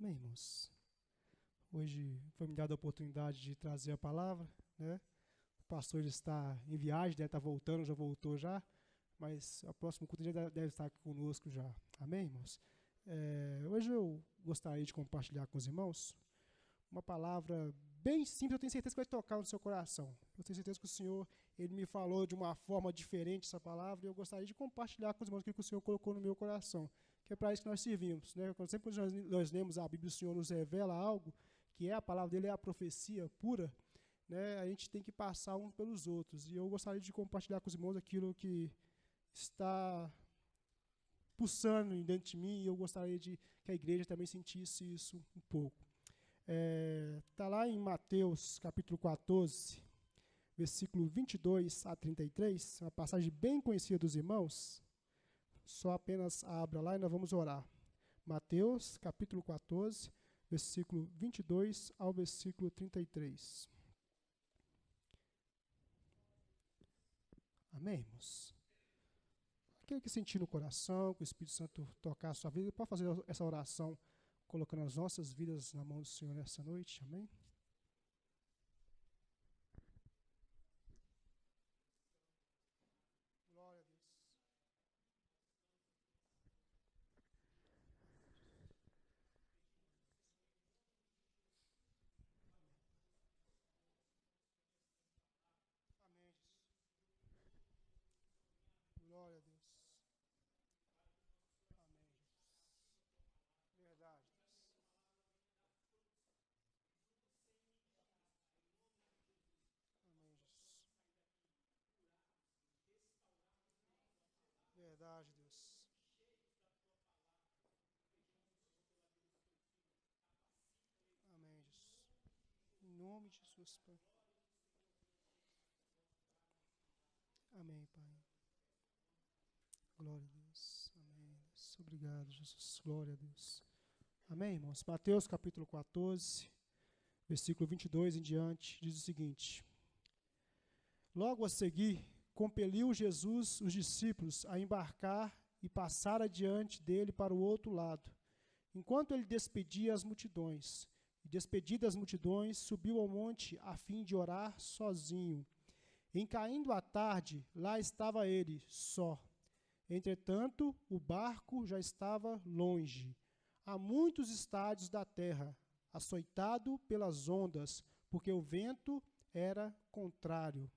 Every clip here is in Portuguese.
Amém, irmãos? Hoje foi me dada a oportunidade de trazer a palavra, né? O pastor ele está em viagem, deve estar voltando, já voltou já, mas o próximo culto já deve estar aqui conosco já. Amém, irmãos? Hoje eu gostaria de compartilhar com os irmãos uma palavra bem simples, eu tenho certeza que vai tocar no seu coração. Eu tenho certeza que o Senhor, Ele me falou de uma forma diferente essa palavra, e eu gostaria de compartilhar com os irmãos o que o Senhor colocou no meu coração, que é para isso que nós servimos, né? Sempre quando nós lemos a Bíblia, o Senhor nos revela algo, que é a palavra dele, é a profecia pura, né? A gente tem que passar uns pelos outros, e eu gostaria de compartilhar com os irmãos aquilo que está pulsando dentro de mim, e eu gostaria de que a igreja também sentisse isso um pouco. Está lá em Mateus, capítulo 14, versículo 22 a 33, uma passagem bem conhecida dos irmãos. Só apenas abra lá e nós vamos orar. Mateus, capítulo 14, versículo 22 ao versículo 33. Amém, irmãos? Aquele que sentir no coração, que o Espírito Santo tocar a sua vida, pode fazer essa oração colocando as nossas vidas na mão do Senhor nessa noite. Amém? Glória a Deus. Amém, Jesus. Glória a Deus. Amém, Jesus. Verdade, Deus. Amém, Jesus. Verdade, Deus. Amém, Jesus. Em nome de Jesus, Pai. Amém, Pai. Glória a Deus. Amém, Deus. Obrigado, Jesus. Glória a Deus. Amém, irmãos? Mateus, capítulo 14, versículo 22 em diante, diz o seguinte: Logo a seguir, compeliu Jesus os discípulos a embarcar e passar adiante dele para o outro lado, enquanto ele despedia as multidões. E despedidas as multidões, subiu ao monte a fim de orar sozinho. Em caindo a tarde, lá estava ele, só. Entretanto, o barco já estava longe, a muitos estádios da terra, açoitado pelas ondas, porque o vento era contrário.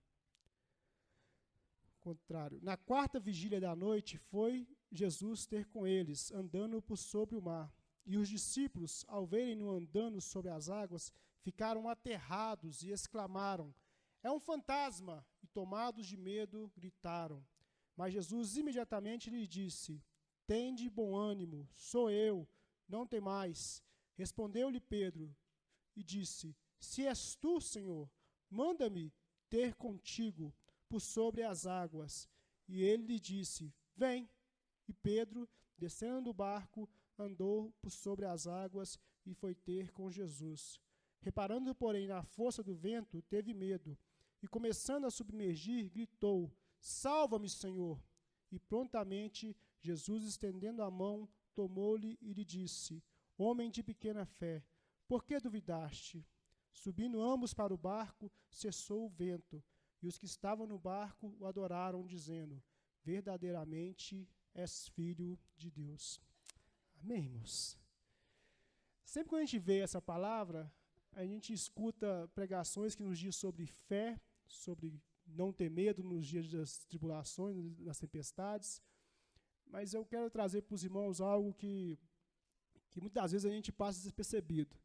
Na quarta vigília da noite, foi Jesus ter com eles, andando por sobre o mar. E os discípulos, ao verem-no andando sobre as águas, ficaram aterrados e exclamaram: É um fantasma! E tomados de medo, gritaram. Mas Jesus imediatamente lhe disse: Tende bom ânimo, sou eu, não temais. Respondeu-lhe Pedro e disse: Se és tu, Senhor, manda-me ter contigo por sobre as águas. E ele lhe disse: Vem. E Pedro, descendo do barco, andou por sobre as águas e foi ter com Jesus. Reparando, porém, na força do vento, teve medo. E começando a submergir, gritou: Salva-me, Senhor! E prontamente Jesus, estendendo a mão, tomou-lhe e lhe disse: Homem de pequena fé, por que duvidaste? Subindo ambos para o barco, cessou o vento. E os que estavam no barco o adoraram, dizendo: Verdadeiramente és filho de Deus. Amém, irmãos? Sempre que a gente vê essa palavra, a gente escuta pregações que nos dizem sobre fé, sobre não ter medo nos dias das tribulações, nas tempestades. Mas eu quero trazer para os irmãos algo que muitas vezes a gente passa despercebido.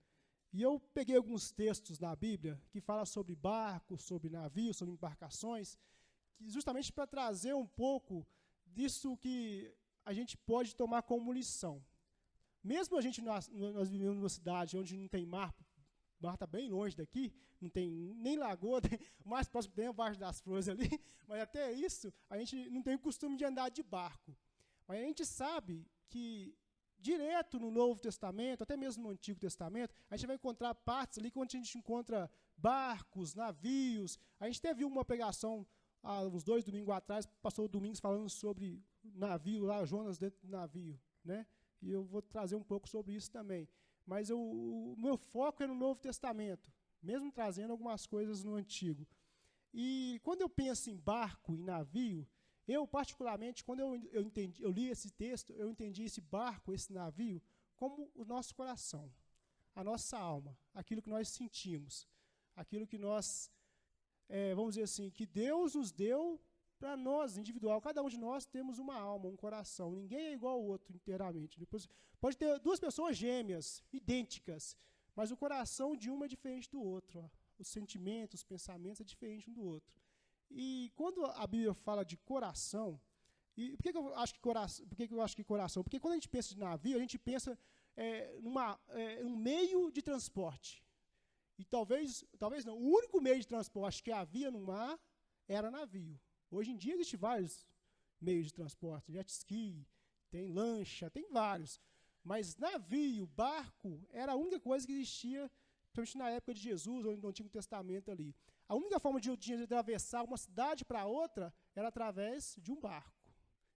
E eu peguei alguns textos na Bíblia que falam sobre barcos, sobre navios, sobre embarcações, justamente para trazer um pouco disso que a gente pode tomar como lição. Mesmo nós vivemos numa cidade onde não tem mar, o mar está bem longe daqui, não tem nem lagoa, o mais próximo tem é o Baixo das Flores ali, mas até isso a gente não tem o costume de andar de barco. Mas a gente sabe que direto no Novo Testamento, até mesmo no Antigo Testamento, a gente vai encontrar partes ali onde a gente encontra barcos, navios. A gente até viu uma pregação há uns 2 domingos atrás, passou o domingo falando sobre navio lá, Jonas dentro do navio, né? E eu vou trazer um pouco sobre isso também. mas o meu foco é no Novo Testamento, mesmo trazendo algumas coisas no Antigo. E quando eu penso em barco, em navio, eu particularmente, quando eu li esse texto, eu entendi esse barco, esse navio, como o nosso coração, a nossa alma, aquilo que nós sentimos, aquilo que nós, vamos dizer assim, que Deus nos deu para nós, individual. Cada um de nós temos uma alma, um coração. Ninguém é igual ao outro inteiramente. Depois, pode ter duas pessoas gêmeas, idênticas, mas o coração de uma é diferente do outro. Ó. Os sentimentos, os pensamentos é diferente um do outro. E quando a Bíblia fala de coração, e por que eu acho que coração? Por que eu acho que coração? Porque quando a gente pensa de navio, a gente pensa um meio de transporte. E talvez não, o único meio de transporte que havia no mar era navio. Hoje em dia existem vários meios de transporte, jet ski, tem lancha, tem vários. Mas navio, barco, era a única coisa que existia, principalmente na época de Jesus, ou no Antigo Testamento ali. A única forma de eu tinha de atravessar uma cidade para outra era através de um barco.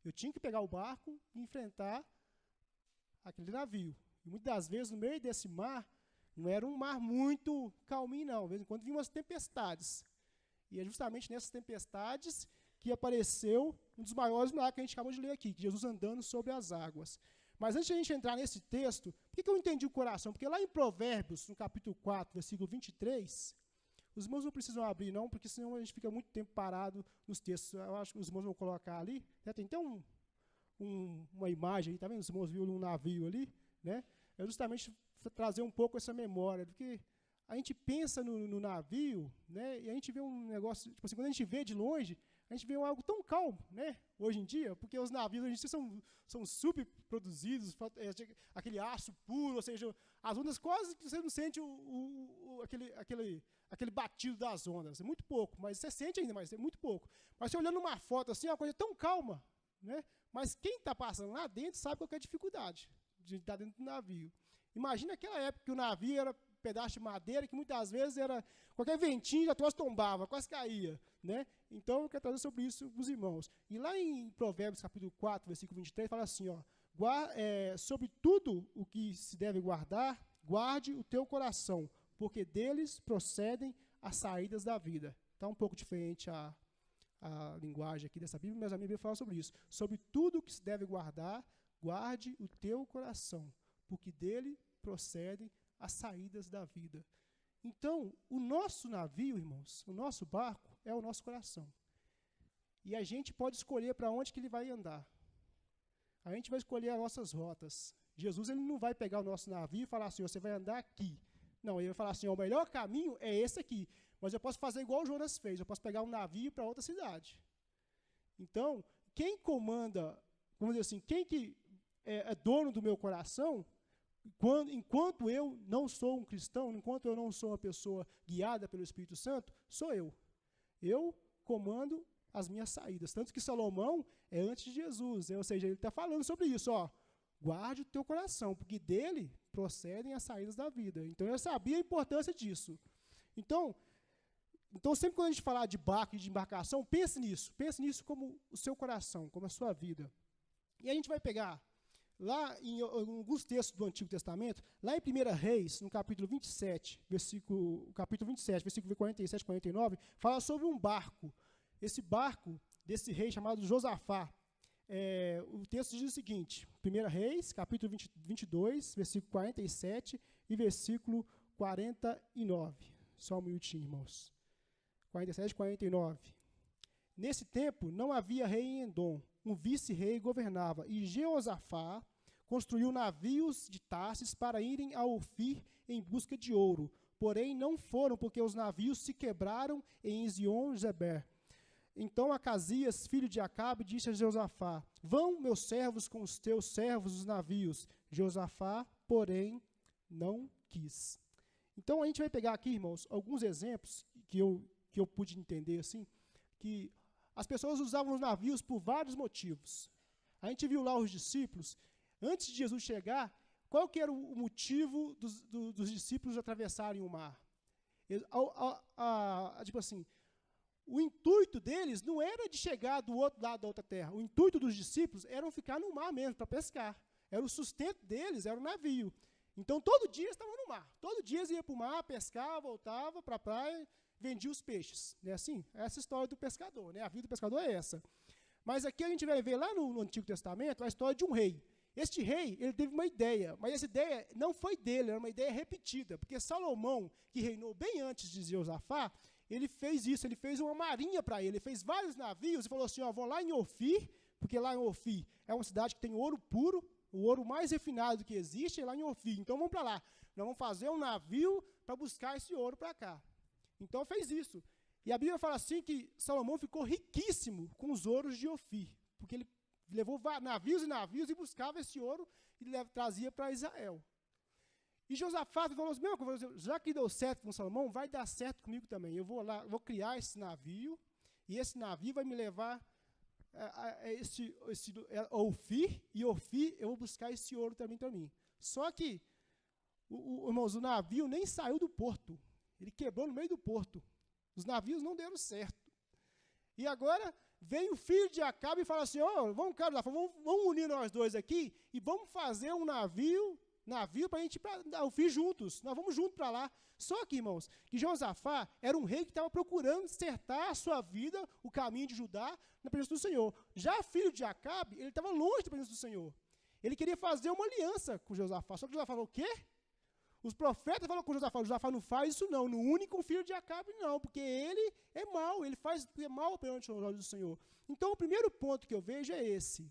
Eu tinha que pegar o barco e enfrentar aquele navio. E muitas das vezes, no meio desse mar, não era um mar muito calminho, não. De vez em quando vinham umas tempestades. E é justamente nessas tempestades que apareceu um dos maiores milagres que a gente acabou de ler aqui, Jesus andando sobre as águas. Mas antes de a gente entrar nesse texto, por que eu entendi o coração? Porque lá em Provérbios, no capítulo 4, versículo 23, os irmãos não precisam abrir, não, porque senão a gente fica muito tempo parado nos textos. Eu acho que os irmãos vão colocar ali. Né? Tem até uma imagem aí, tá vendo? Os irmãos viram um navio ali, né? É justamente trazer um pouco essa memória, porque a gente pensa no navio, né? E a gente vê um negócio, tipo assim, quando a gente vê de longe, a gente vê algo tão calmo, né? Hoje em dia, porque os navios hoje em dia são super produzidos, aquele aço puro, ou seja, as ondas quase que você não sente aquele batido das ondas. É muito pouco, mas você sente ainda, mas é muito pouco. Mas você olhando uma foto assim, é uma coisa tão calma, né? Mas quem está passando lá dentro sabe qual que é a dificuldade de estar dentro do navio. Imagina aquela época que o navio era pedaço de madeira, que muitas vezes era qualquer ventinho, já quase tombava, quase caía. Né? Então, eu quero trazer sobre isso para os irmãos. E lá em Provérbios, capítulo 4, versículo 23, fala assim, ó, sobre tudo o que se deve guardar, guarde o teu coração, porque deles procedem as saídas da vida. Está um pouco diferente a linguagem aqui dessa Bíblia, mas a Bíblia fala sobre isso. Sobre tudo o que se deve guardar, guarde o teu coração, porque dele procedem as saídas da vida. Então, o nosso navio, irmãos, o nosso barco é o nosso coração. E a gente pode escolher para onde que ele vai andar. A gente vai escolher as nossas rotas. Jesus ele não vai pegar o nosso navio e falar assim, você vai andar aqui. Não, ele vai falar assim, o melhor caminho é esse aqui. Mas eu posso fazer igual o Jonas fez, eu posso pegar um navio para outra cidade. Então, quem comanda, vamos dizer assim, quem que é dono do meu coração, enquanto eu não sou um cristão, enquanto eu não sou uma pessoa guiada pelo Espírito Santo, sou eu. Eu comando as minhas saídas. Tanto que Salomão é antes de Jesus, ou seja, ele está falando sobre isso. Ó, guarde o teu coração, porque dele procedem as saídas da vida. Então, eu sabia a importância disso. Então sempre quando a gente falar de barco e de embarcação, pense nisso como o seu coração, como a sua vida. E a gente vai pegar lá em alguns textos do Antigo Testamento, lá em 1 Reis, no capítulo 27, versículo 47 e 49, fala sobre um barco. Esse barco desse rei chamado Josafá. O texto diz o seguinte, 1 Reis, capítulo 22, versículo 47 e versículo 49. Só um minutinho, irmãos. 47 e 49. Nesse tempo, não havia rei em Edom. Um vice-rei governava, e Jeosafá construiu navios de Tarsis para irem a Ofir em busca de ouro. Porém, não foram, porque os navios se quebraram em Ezion-Geber. Então Acasias, filho de Acabe, disse a Jeosafá, vão meus servos com os teus servos os navios. Jeosafá, porém, não quis. Então a gente vai pegar aqui, irmãos, alguns exemplos que eu pude entender assim, que as pessoas usavam os navios por vários motivos. A gente viu lá os discípulos, antes de Jesus chegar, qual que era o motivo dos discípulos atravessarem o mar? Tipo assim, o intuito deles não era de chegar do outro lado da outra terra. O intuito dos discípulos era ficar no mar mesmo, para pescar. Era o sustento deles, era o navio. Então, todo dia eles estavam no mar. Todo dia eles iam para o mar, pescar, voltava para a praia, vendia os peixes. Não é assim? Essa é a história do pescador, né? A vida do pescador é essa. Mas aqui a gente vai ver lá no Antigo Testamento a história de um rei. Este rei, ele teve uma ideia, mas essa ideia não foi dele, era uma ideia repetida, porque Salomão, que reinou bem antes de Josafá, ele fez isso, ele fez uma marinha para ele fez vários navios e falou assim, ó, vão lá em Ofir, porque lá em Ofir é uma cidade que tem ouro puro, o ouro mais refinado que existe é lá em Ofir, então vamos para lá, nós vamos fazer um navio para buscar esse ouro para cá. Então fez isso. E a Bíblia fala assim que Salomão ficou riquíssimo com os ouros de Ofir, porque ele levou navios e navios e buscava esse ouro e trazia para Israel. E Josafá falou assim, já que deu certo com Salomão, vai dar certo comigo também. Eu vou lá, vou criar esse navio, e esse navio vai me levar a Ofir, e Ofir eu vou buscar esse ouro também para mim. Só que, irmãos, o navio nem saiu do porto. Ele quebrou no meio do porto. Os navios não deram certo. E agora vem o filho de Acabe e fala assim, vamos unir nós dois aqui e vamos fazer um navio para a gente ir para Ofir juntos. Nós vamos juntos para lá. Só que, irmãos, que Josafá era um rei que estava procurando acertar a sua vida, o caminho de Judá, na presença do Senhor. Já filho de Acabe, ele estava longe da presença do Senhor. Ele queria fazer uma aliança com Josafá. Só que Josafá falou, o quê? Os profetas falaram com Josafá não faz isso não, não une com o filho de Acabe não, porque ele é mau, ele faz mal perante os olhos do Senhor. Então o primeiro ponto que eu vejo é esse,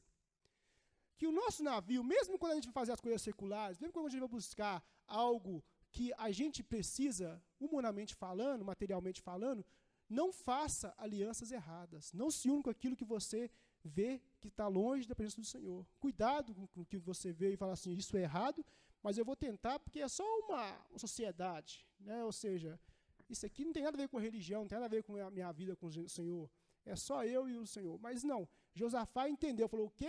que o nosso navio, mesmo quando a gente vai fazer as coisas seculares, mesmo quando a gente vai buscar algo que a gente precisa, humanamente falando, materialmente falando, não faça alianças erradas, não se une com aquilo que você vê que está longe da presença do Senhor. Cuidado com o que você vê e fala assim, isso é errado, mas eu vou tentar porque é só uma sociedade, né? Ou seja, isso aqui não tem nada a ver com a religião, não tem nada a ver com a minha vida com o Senhor, é só eu e o Senhor. Mas não, Josafá entendeu, falou, o quê?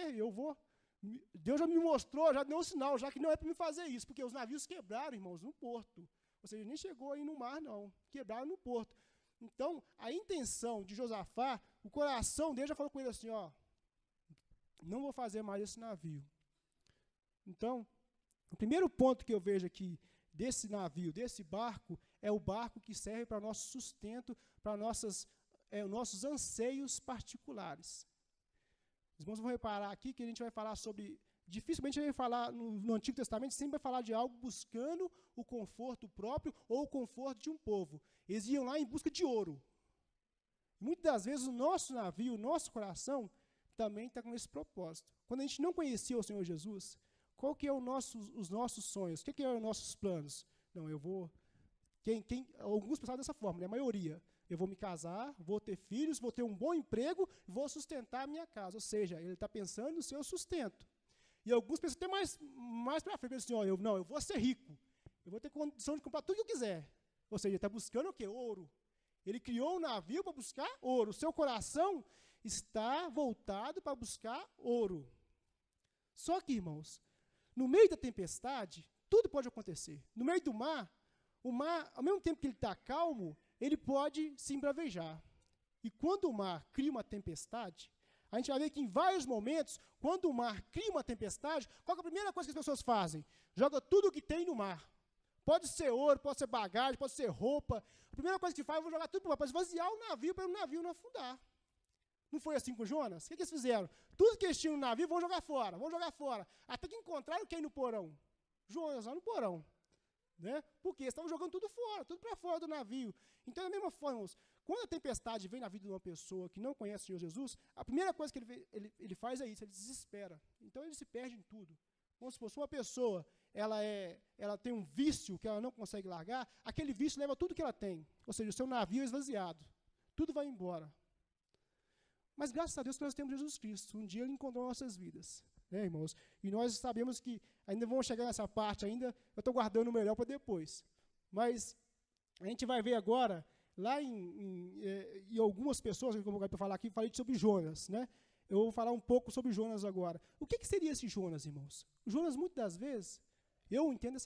Deus já me mostrou, já deu um sinal, já que não é para me fazer isso, porque os navios quebraram, irmãos, no porto. Ou seja, nem chegou aí no mar, não, quebraram no porto. Então, a intenção de Josafá, o coração dele já falou com ele assim, não vou fazer mais esse navio. Então, o primeiro ponto que eu vejo aqui desse navio, desse barco, é o barco que serve para nosso sustento, para nossos anseios particulares. Os irmãos vão reparar aqui que a gente vai falar sobre, dificilmente a gente vai falar no Antigo Testamento, sempre vai falar de algo buscando o conforto próprio ou o conforto de um povo. Eles iam lá em busca de ouro. Muitas das vezes o nosso navio, o nosso coração, também está com esse propósito. Quando a gente não conhecia o Senhor Jesus, qual que é os nossos sonhos? O que é os nossos planos? Não, eu vou... alguns pensavam dessa forma, né? A maioria. Eu vou me casar, vou ter filhos, vou ter um bom emprego, vou sustentar a minha casa. Ou seja, ele está pensando no seu sustento. E alguns pensam até mais para frente, assim, eu vou ser rico. Eu vou ter condição de comprar tudo que eu quiser. Ou seja, ele está buscando o quê? Ouro. Ele criou um navio para buscar ouro. O seu coração está voltado para buscar ouro. Só que, irmãos, no meio da tempestade, tudo pode acontecer. No meio do mar, o mar, ao mesmo tempo que ele está calmo, ele pode se embravejar. E quando o mar cria uma tempestade, a gente vai ver que em vários momentos, quando o mar cria uma tempestade, qual é a primeira coisa que as pessoas fazem? Joga tudo o que tem no mar. Pode ser ouro, pode ser bagagem, pode ser roupa. A primeira coisa que faz, eu vou jogar tudo para o mar, para esvaziar o navio, para o navio não afundar. Não foi assim com Jonas? O que eles fizeram? Tudo que eles tinham no navio, vão jogar fora. Até que encontraram quem no porão? Jonas, lá no porão. Né? Porque eles estavam jogando tudo fora, tudo para fora do navio. Então, da mesma forma, irmãos, quando a tempestade vem na vida de uma pessoa que não conhece o Senhor Jesus, a primeira coisa que ele faz é isso, ele desespera. Então, ele se perde em tudo. Vamos supor, se uma pessoa ela tem um vício que ela não consegue largar, aquele vício leva tudo que ela tem. Ou seja, o seu navio é esvaziado. Tudo vai embora. Mas, graças a Deus, nós temos Jesus Cristo. Um dia Ele encontrou nossas vidas. Né, irmãos? E nós sabemos que ainda vamos chegar nessa parte ainda. Eu estou guardando o melhor para depois. Mas a gente vai ver agora, lá em algumas pessoas, que eu vou falar aqui, falei sobre Jonas. Né? Eu vou falar um pouco sobre Jonas agora. O que seria esse Jonas, irmãos? O Jonas, muitas das vezes, eu entendo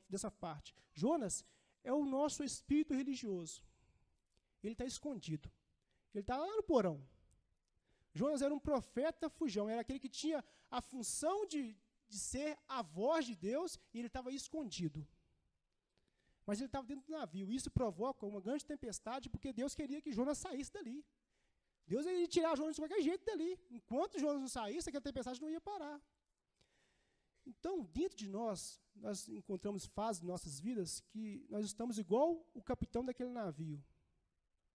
dessa parte. Jonas é o nosso espírito religioso. Ele está escondido. Ele está lá no porão. Jonas era um profeta fujão, era aquele que tinha a função de de ser a voz de Deus e ele estava escondido. Mas ele estava dentro do navio. Isso provoca uma grande tempestade porque Deus queria que Jonas saísse dali. Deus ia tirar Jonas de qualquer jeito dali. Enquanto Jonas não saísse, aquela tempestade não ia parar. Então, dentro de nós encontramos fases em nossas vidas que nós estamos igual o capitão daquele navio.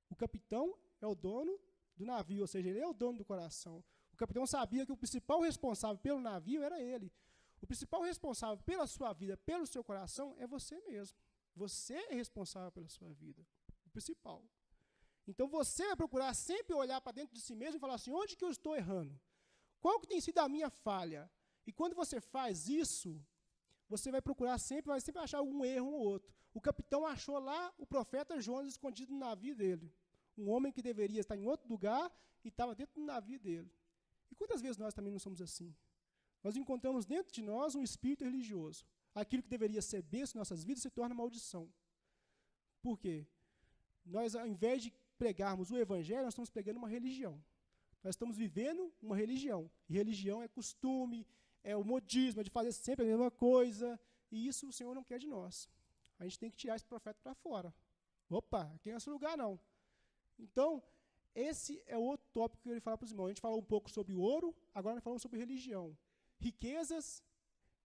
O capitão é o dono do navio, ou seja, ele é o dono do coração. O capitão sabia que o principal responsável pelo navio era ele. O principal responsável pela sua vida, pelo seu coração, é você mesmo. Você é responsável pela sua vida, o principal. Então você vai procurar sempre olhar para dentro de si mesmo e falar assim, onde que eu estou errando? Qual que tem sido a minha falha? E quando você faz isso, você vai procurar sempre, vai sempre achar algum erro ou outro. O capitão achou lá o profeta Jonas escondido no navio dele. Um homem que deveria estar em outro lugar e estava dentro do navio dele. E quantas vezes nós também não somos assim? Nós encontramos dentro de nós um espírito religioso. Aquilo que deveria ser bênção em nossas vidas se torna maldição. Por quê? Nós, ao invés de pregarmos o evangelho, nós estamos pregando uma religião. Nós estamos vivendo uma religião. E religião é costume, é o modismo, é de fazer sempre a mesma coisa. E isso o Senhor não quer de nós. A gente tem que tirar esse profeta para fora. Opa, aqui não é esse lugar não. Então, esse é o outro tópico que eu ia falar para os irmãos. A gente falou um pouco sobre o ouro, agora nós falamos sobre religião. Riquezas,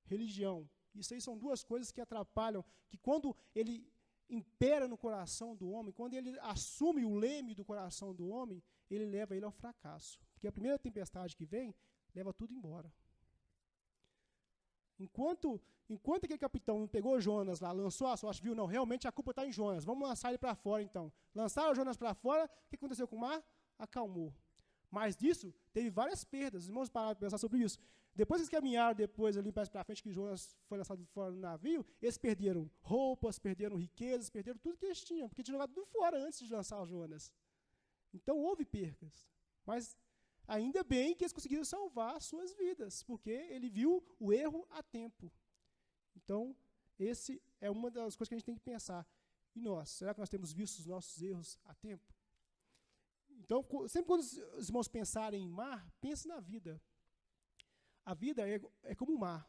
religião. Isso aí são duas coisas que atrapalham, que quando ele impera no coração do homem, quando ele assume o leme do coração do homem, ele leva ele ao fracasso. Porque a primeira tempestade que vem, leva tudo embora. Enquanto aquele capitão não pegou Jonas lá, lançou a sorte, viu, não, realmente a culpa está em Jonas, vamos lançar ele para fora então. Lançaram Jonas para fora, o que aconteceu com o mar? Acalmou. Mas disso, teve várias perdas. Os irmãos pararam para pensar sobre isso. Depois que eles caminharam, depois ali para frente, que Jonas foi lançado fora do navio, eles perderam roupas, perderam riquezas, perderam tudo que eles tinham, porque tinham jogado tudo fora antes de lançar o Jonas. Então houve percas. Mas ainda bem que eles conseguiram salvar suas vidas, porque ele viu o erro a tempo. Então, esse é uma das coisas que a gente tem que pensar. E nós? Será que nós temos visto os nossos erros a tempo? Então, sempre quando os irmãos pensarem em mar, pense na vida. A vida é como o mar.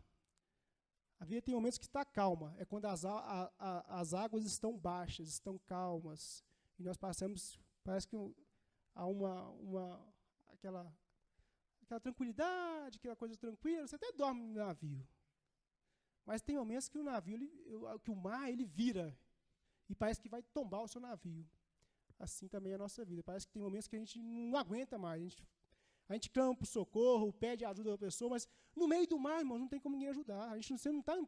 A vida tem momentos que está calma. É quando as águas estão baixas, estão calmas. E nós passamos, parece que há aquela tranquilidade, aquela coisa tranquila. Você até dorme no navio. Mas tem momentos que que o mar ele vira. E parece que vai tombar o seu navio. Assim também é a nossa vida. Parece que tem momentos que a gente não aguenta mais. A gente clama por socorro, pede ajuda da pessoa, mas no meio do mar, irmão, não tem como ninguém ajudar. A gente não está em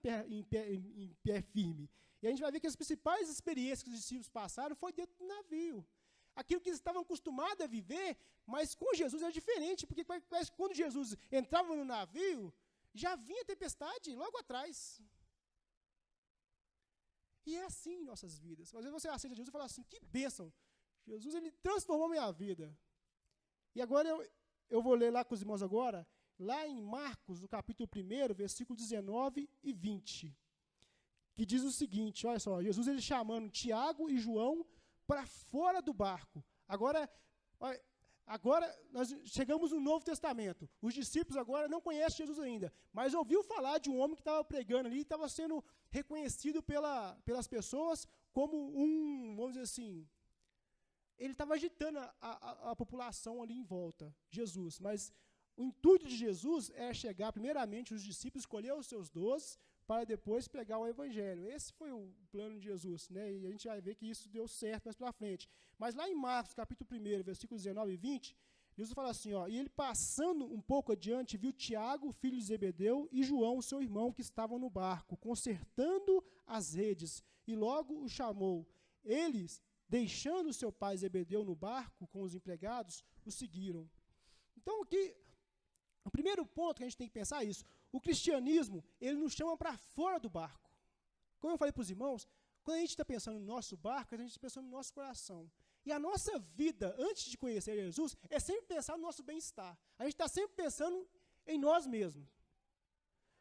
pé firme. E a gente vai ver que as principais experiências que os discípulos passaram foi dentro do navio. Aquilo que eles estavam acostumados a viver, mas com Jesus era diferente, porque parece que quando Jesus entrava no navio, já vinha tempestade logo atrás. E é assim em nossas vidas. Às vezes você aceita Jesus e fala assim, que bênção. Jesus, ele transformou minha vida. E agora eu vou ler lá com os irmãos agora, lá em Marcos, no capítulo 1, versículo 19 e 20, que diz o seguinte, olha só, Jesus ele chamando Tiago e João para fora do barco. Agora nós chegamos no Novo Testamento. Os discípulos agora não conhecem Jesus ainda, mas ouviu falar de um homem que estava pregando ali, estava sendo reconhecido pelas pessoas como vamos dizer assim, ele estava agitando a população ali em volta, Jesus. Mas o intuito de Jesus é chegar, primeiramente, os discípulos, escolher os seus 12, para depois pregar o evangelho. Esse foi o plano de Jesus, né? E a gente vai ver que isso deu certo mais para frente. Mas lá em Marcos, capítulo 1, versículos 19 e 20, Jesus fala assim, ó, e ele passando um pouco adiante, viu Tiago, filho de Zebedeu, e João, seu irmão, que estavam no barco, consertando as redes, e logo o chamou. Eles, deixando seu pai Zebedeu no barco com os empregados, o seguiram. Então, o primeiro ponto que a gente tem que pensar é isso. O cristianismo, ele nos chama para fora do barco. Como eu falei para os irmãos, quando a gente está pensando no nosso barco, a gente está pensando no nosso coração. E a nossa vida, antes de conhecer Jesus, é sempre pensar no nosso bem-estar. A gente está sempre pensando em nós mesmos.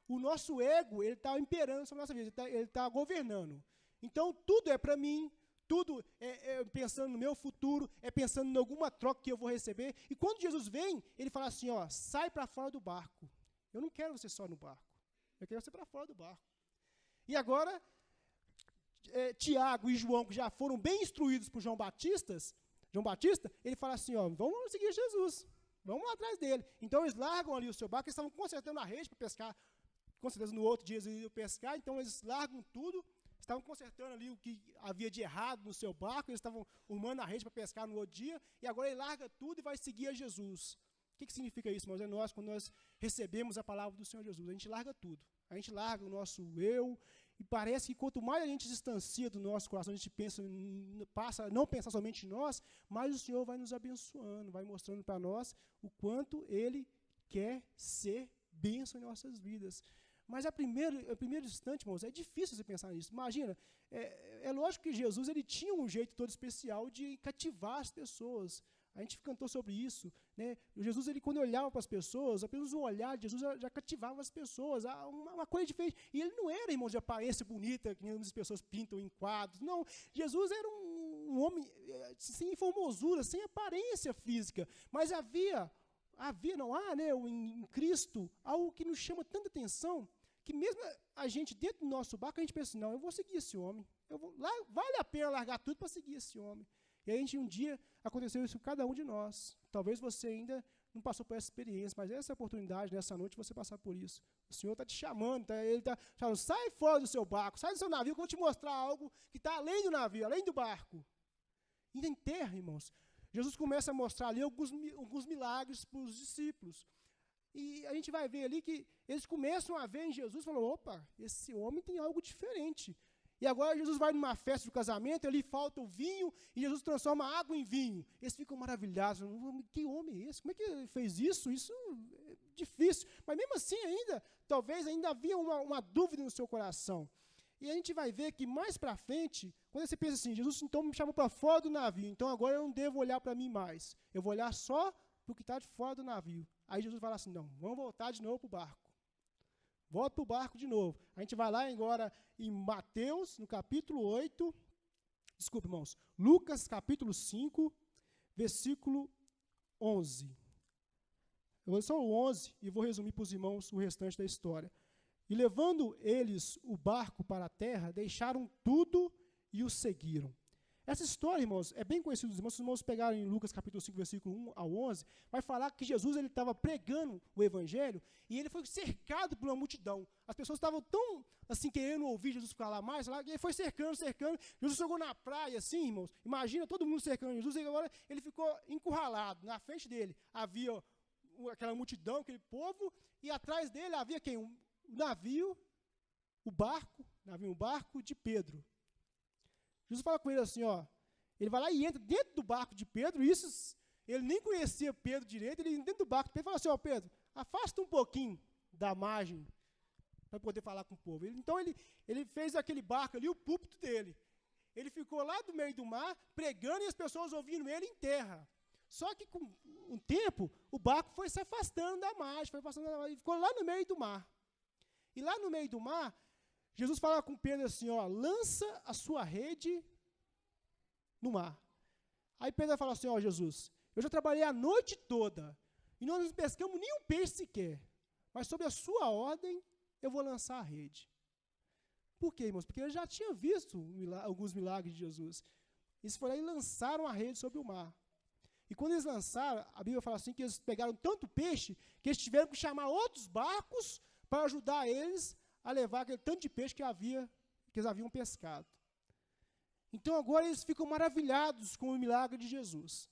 O nosso ego, ele está imperando sobre a nossa vida, ele está governando. Então, tudo é para mim, tudo é pensando no meu futuro, é pensando em alguma troca que eu vou receber. E quando Jesus vem, ele fala assim, ó, sai para fora do barco. Eu não quero você só no barco. Eu quero você para fora do barco. E agora, Tiago e João, que já foram bem instruídos por João Batista, ele fala assim, ó, vamos seguir Jesus, vamos lá atrás dele. Então eles largam ali o seu barco, eles estavam consertando a rede para pescar, com certeza no outro dia eles iriam pescar, então eles largam tudo, estavam consertando ali o que havia de errado no seu barco, eles estavam arrumando a rede para pescar no outro dia, e agora ele larga tudo e vai seguir a Jesus. O que significa isso, irmãos? É nós, quando nós recebemos a palavra do Senhor Jesus, a gente larga tudo. A gente larga o nosso eu, e parece que quanto mais a gente distancia do nosso coração, a gente passa a não pensar somente em nós, mais o Senhor vai nos abençoando, vai mostrando para nós o quanto Ele quer ser bênção em nossas vidas. Mas a primeiro instante, irmãos, é difícil você pensar nisso. Imagina, é lógico que Jesus ele tinha um jeito todo especial de cativar as pessoas. A gente cantou sobre isso, né? Jesus, ele, quando olhava para as pessoas, apenas o olhar de Jesus já cativava as pessoas, uma coisa diferente. E ele não era, irmãos, de aparência bonita, que as pessoas pintam em quadros. Não, Jesus era um homem sem formosura, sem aparência física. Mas não há, né, em Cristo, algo que nos chama tanta atenção, que mesmo a gente, dentro do nosso barco, a gente pensa, não, eu vou seguir esse homem. Vale a pena largar tudo para seguir esse homem. E a gente, um dia, aconteceu isso com cada um de nós. Talvez você ainda não passou por essa experiência, mas essa é a oportunidade, nessa noite, você passar por isso. O Senhor está te chamando, Ele está falando, sai fora do seu barco, sai do seu navio, que eu vou te mostrar algo que está além do navio, além do barco. E em terra, irmãos, Jesus começa a mostrar ali alguns milagres para os discípulos. E a gente vai ver ali que eles começam a ver em Jesus e falam, opa, esse homem tem algo diferente. E agora Jesus vai numa festa de casamento, ali falta o vinho, e Jesus transforma a água em vinho. Eles ficam maravilhados. Que homem é esse? Como é que ele fez isso? Isso é difícil. Mas mesmo assim talvez ainda havia uma dúvida no seu coração. E a gente vai ver que mais para frente, quando você pensa assim, Jesus então me chamou para fora do navio, então agora eu não devo olhar para mim mais. Eu vou olhar só para o que está de fora do navio. Aí Jesus fala assim, não, vamos voltar de novo para o barco. Volta para o barco de novo. A gente vai lá agora em Mateus, no capítulo 8, desculpa, irmãos, Lucas, capítulo 5, versículo 11. Eu vou só o 11 e vou resumir para os irmãos o restante da história. E levando eles o barco para a terra, deixaram tudo e o seguiram. Essa história, irmãos, é bem conhecida dos irmãos. Se os irmãos pegarem em Lucas capítulo 5, versículo 1 ao 11, vai falar que Jesus estava pregando o evangelho e ele foi cercado por uma multidão. As pessoas estavam tão, assim, querendo ouvir Jesus falar mais, e ele foi cercando. Jesus chegou na praia, assim, irmãos, imagina todo mundo cercando Jesus, e agora ele ficou encurralado. Na frente dele havia aquela multidão, aquele povo, e atrás dele havia quem? O navio, o barco de Pedro. Jesus fala com ele assim, ó, ele vai lá e entra dentro do barco de Pedro, ele nem conhecia Pedro direito, ele entra dentro do barco de Pedro e fala assim, ó, Pedro, afasta um pouquinho da margem para poder falar com o povo. Então ele fez aquele barco ali, o púlpito dele. Ele ficou lá do meio do mar, pregando e as pessoas ouvindo ele em terra. Só que com um tempo, o barco foi se afastando da margem, e ficou lá no meio do mar. E lá no meio do mar, Jesus fala com Pedro assim, ó, lança a sua rede no mar. Aí Pedro fala assim, ó, Jesus, eu já trabalhei a noite toda e nós não pescamos nenhum peixe sequer, mas sob a sua ordem eu vou lançar a rede. Por quê, irmãos? Porque eles já tinham visto alguns milagres de Jesus. Eles foram lá e lançaram a rede sobre o mar. E quando eles lançaram, a Bíblia fala assim que eles pegaram tanto peixe que eles tiveram que chamar outros barcos para ajudar eles a levar aquele tanto de peixe que eles haviam pescado. Então agora eles ficam maravilhados com o milagre de Jesus.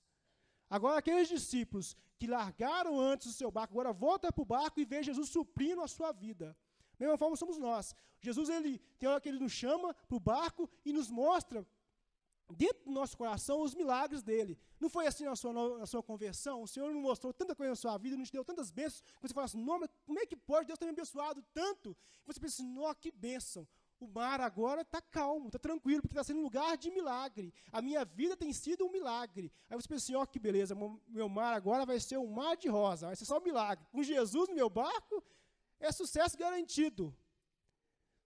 Agora aqueles discípulos que largaram antes o seu barco, agora voltam para o barco e vê Jesus suprindo a sua vida. Da mesma forma somos nós. Jesus, tem hora que ele nos chama para o barco e nos mostra, dentro do nosso coração, os milagres dele. Não foi assim na sua conversão? O Senhor não mostrou tanta coisa na sua vida, não te deu tantas bênçãos, que você fala assim, não, mas como é que pode Deus ter me abençoado tanto? E você pensa assim, não, que bênção. O mar agora está calmo, está tranquilo, porque está sendo um lugar de milagre. A minha vida tem sido um milagre. Aí você pensa assim, ó, que beleza, meu mar agora vai ser um mar de rosa, vai ser só um milagre. Com Jesus no meu barco, é sucesso garantido.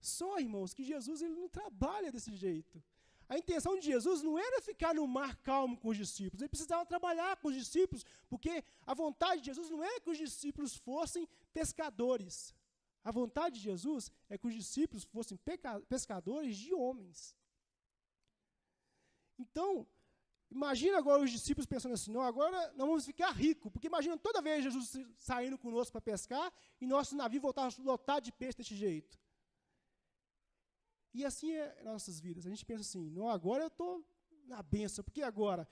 Só, irmãos, que Jesus ele não trabalha desse jeito. A intenção de Jesus não era ficar no mar calmo com os discípulos, ele precisava trabalhar com os discípulos, porque a vontade de Jesus não era que os discípulos fossem pescadores. A vontade de Jesus é que os discípulos fossem pescadores de homens. Então, imagina agora os discípulos pensando assim, não, agora nós vamos ficar ricos, porque imagina toda vez Jesus saindo conosco para pescar e nosso navio voltar lotado de peixe desse jeito. E assim é nossas vidas. A gente pensa assim, não, agora eu estou na bênção, porque agora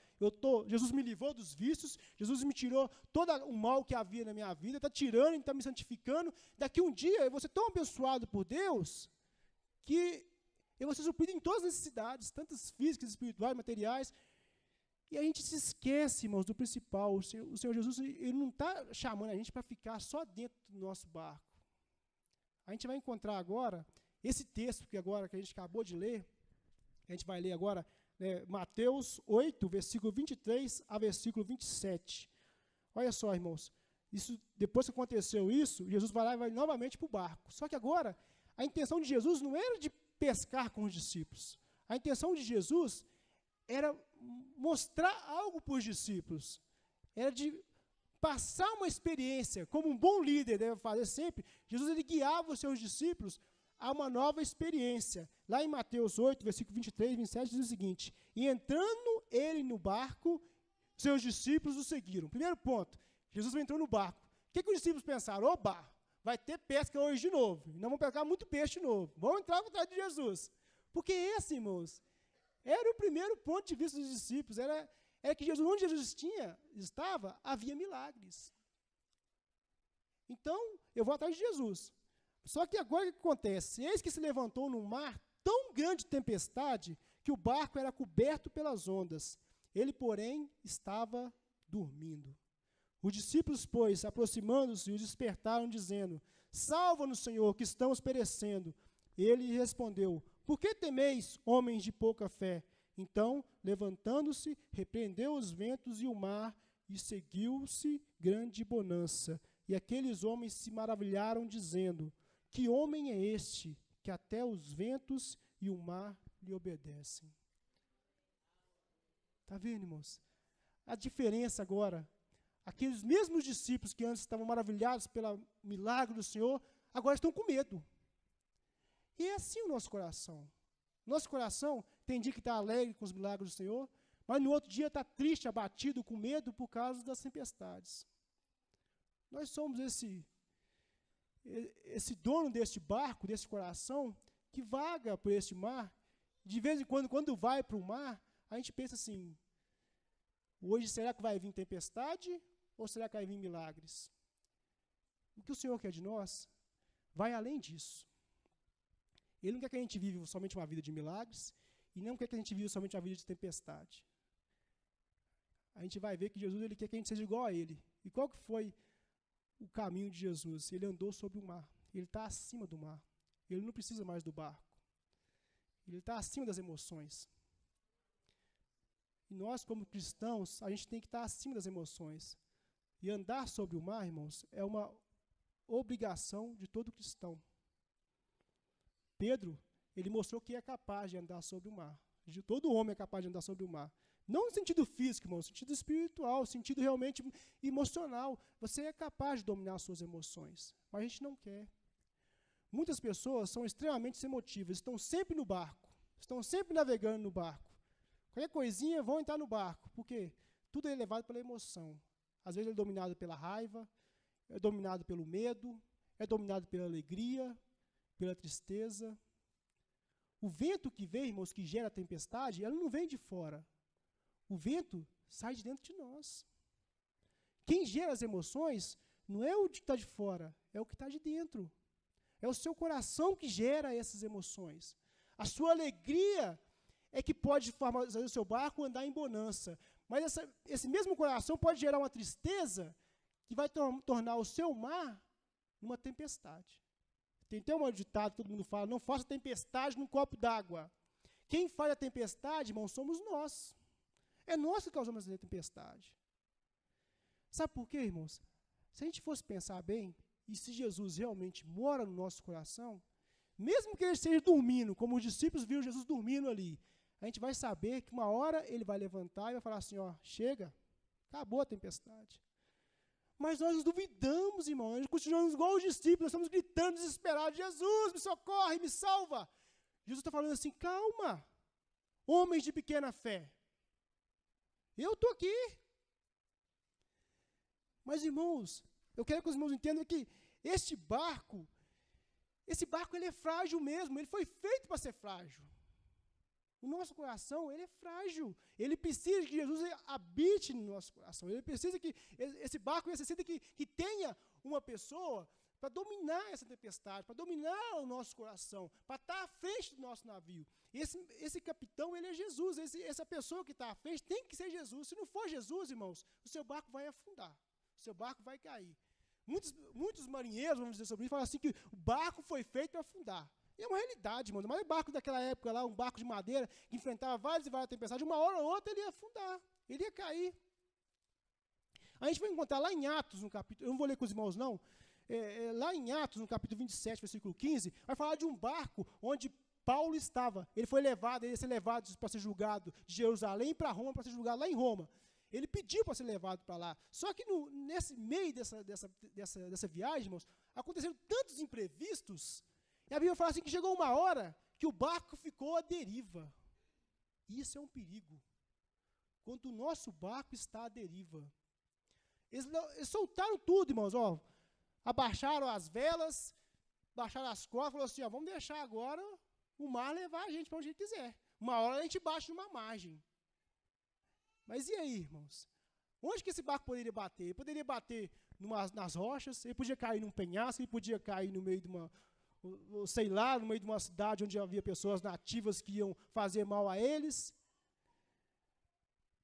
Jesus me livrou dos vícios, Jesus me tirou todo o mal que havia na minha vida, está tirando e está me santificando. Daqui um dia eu vou ser tão abençoado por Deus que eu vou ser suprido em todas as necessidades, tantas físicas, espirituais, materiais. E a gente se esquece, irmãos, do principal. O Senhor Jesus, Ele não está chamando a gente para ficar só dentro do nosso barco. A gente vai encontrar agora, esse texto que a gente acabou de ler, a gente vai ler agora, Mateus 8, versículo 23 a versículo 27. Olha só, irmãos, depois que aconteceu isso, Jesus vai lá e vai novamente para o barco. Só que agora, a intenção de Jesus não era de pescar com os discípulos. A intenção de Jesus era mostrar algo para os discípulos. Era de passar uma experiência, como um bom líder deve fazer sempre. Jesus ele guiava os seus discípulos a uma nova experiência. Lá em Mateus 8, versículo 23 e 27, diz o seguinte: e entrando ele no barco, seus discípulos o seguiram. Primeiro ponto, Jesus entrou no barco. O que os discípulos pensaram? Oba, vai ter pesca hoje de novo. Nós vamos pegar muito peixe de novo. Vamos entrar por trás de Jesus. Porque esse, irmãos, era o primeiro ponto de vista dos discípulos. Era que Jesus, onde Jesus estava, havia milagres. Então, eu vou atrás de Jesus. Só que agora o que acontece? Eis que se levantou num mar tão grande de tempestade que o barco era coberto pelas ondas. Ele, porém, estava dormindo. Os discípulos, pois, aproximando-se, o despertaram, dizendo: salva-nos, Senhor, que estamos perecendo. Ele respondeu: por que temeis, homens de pouca fé? Então, levantando-se, repreendeu os ventos e o mar, e seguiu-se grande bonança. E aqueles homens se maravilharam, dizendo: que homem é este, que até os ventos e o mar lhe obedecem? Está vendo, irmãos? A diferença agora, aqueles mesmos discípulos que antes estavam maravilhados pelo milagre do Senhor, agora estão com medo. E é assim o nosso coração. Nosso coração tem dia que está alegre com os milagres do Senhor, mas no outro dia está triste, abatido, com medo por causa das tempestades. Nós somos esse dono deste barco, desse coração, que vaga por este mar. De vez em quando vai para o mar, a gente pensa assim: hoje será que vai vir tempestade ou será que vai vir milagres? O que o Senhor quer de nós vai além disso. Ele não quer que a gente viva somente uma vida de milagres e não quer que a gente viva somente uma vida de tempestade. A gente vai ver que Jesus ele quer que a gente seja igual a Ele. E qual que foi o caminho de Jesus? Ele andou sobre o mar. Ele está acima do mar. Ele não precisa mais do barco. Ele está acima das emoções. E nós, como cristãos, a gente tem que estar acima das emoções. E andar sobre o mar, irmãos, é uma obrigação de todo cristão. Pedro, ele mostrou que é capaz de andar sobre o mar. Todo homem é capaz de andar sobre o mar. Não no sentido físico, irmão, no sentido espiritual, no sentido realmente emocional. Você é capaz de dominar as suas emoções, mas a gente não quer. Muitas pessoas são extremamente emotivas, estão sempre no barco, estão sempre navegando no barco. Qualquer coisinha, vão entrar no barco. Por quê? Tudo é levado pela emoção. Às vezes é dominado pela raiva, é dominado pelo medo, é dominado pela alegria, pela tristeza. O vento que vem, irmãos, que gera a tempestade, ela não vem de fora. O vento sai de dentro de nós. Quem gera as emoções não é o que está de fora, é o que está de dentro. É o seu coração que gera essas emoções. A sua alegria é que pode fazer o seu barco andar em bonança. Mas esse mesmo coração pode gerar uma tristeza que vai tornar o seu mar numa tempestade. Tem até um ditado que todo mundo fala: não faça tempestade num copo d'água. Quem faz a tempestade, irmão, somos nós. É nós que causamos a tempestade. Sabe por quê, irmãos? Se a gente fosse pensar bem, e se Jesus realmente mora no nosso coração, mesmo que ele esteja dormindo, como os discípulos viram Jesus dormindo ali, a gente vai saber que uma hora ele vai levantar e vai falar assim: ó, chega, acabou a tempestade. Mas nós duvidamos, irmão. Nós continuamos igual os discípulos. Nós estamos gritando desesperados: Jesus, me socorre, me salva. Jesus está falando assim: calma, homens de pequena fé. Eu estou aqui. Mas, irmãos, eu quero que os irmãos entendam que esse barco ele é frágil mesmo. Ele foi feito para ser frágil. O nosso coração, ele é frágil. Ele precisa que Jesus habite no nosso coração. Ele precisa que esse barco necessita que tenha uma pessoa para dominar essa tempestade, para dominar o nosso coração, para estar à frente do nosso navio. Esse capitão, ele é Jesus. Essa pessoa que está à frente tem que ser Jesus. Se não for Jesus, irmãos, o seu barco vai afundar. O seu barco vai cair. Muitos marinheiros, vamos dizer sobre isso, falam assim que o barco foi feito para afundar. E é uma realidade, irmão. Mas o barco daquela época lá, um barco de madeira, que enfrentava várias e várias tempestades, uma hora ou outra ele ia afundar, ele ia cair. A gente vai encontrar lá em Atos, no capítulo, eu não vou ler com os irmãos não, lá em Atos, no capítulo 27, versículo 15, vai falar de um barco onde Paulo estava. Ele ia ser levado para ser julgado de Jerusalém para Roma, para ser julgado lá em Roma. Ele pediu para ser levado para lá. Só que nesse meio dessa viagem, irmãos, aconteceram tantos imprevistos. E a Bíblia fala assim que chegou uma hora que o barco ficou à deriva. Isso é um perigo. Quando o nosso barco está à deriva. Eles soltaram tudo, irmãos. Ó, abaixaram as velas, baixaram as cordas, falaram assim, ó, vamos deixar agora o mar levar a gente para onde ele quiser. Uma hora a gente baixa numa margem. Mas e aí, irmãos? Onde que esse barco poderia bater? Ele poderia bater nas rochas, ele podia cair num penhasco, ele podia cair no meio de uma, sei lá, no meio de uma cidade onde havia pessoas nativas que iam fazer mal a eles.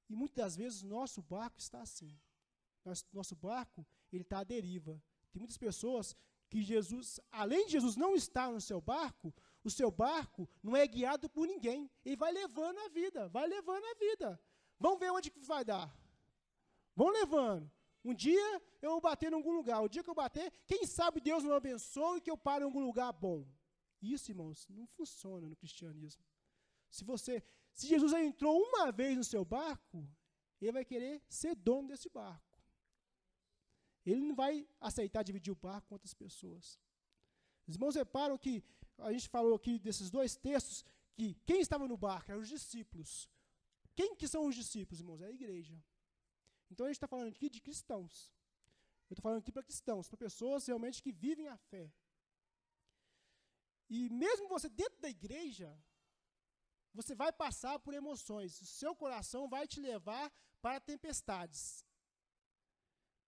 E muitas das vezes o nosso barco está assim. Nosso barco, ele está à deriva. Tem muitas pessoas que Jesus, além de Jesus não estar no seu barco, o seu barco não é guiado por ninguém. Ele vai levando a vida, vai levando a vida. Vamos ver onde que vai dar. Vão levando. Um dia eu vou bater em algum lugar. O dia que eu bater, quem sabe Deus me abençoe e que eu pare em algum lugar bom. Isso, irmãos, não funciona no cristianismo. Se Jesus entrou uma vez no seu barco, ele vai querer ser dono desse barco. Ele não vai aceitar dividir o barco com outras pessoas. Os irmãos reparam que a gente falou aqui desses dois textos, que quem estava no barco eram os discípulos. Quem que são os discípulos, irmãos? É a igreja. Então a gente está falando aqui de cristãos. Eu estou falando aqui para cristãos, para pessoas realmente que vivem a fé. E mesmo você dentro da igreja, você vai passar por emoções. O seu coração vai te levar para tempestades.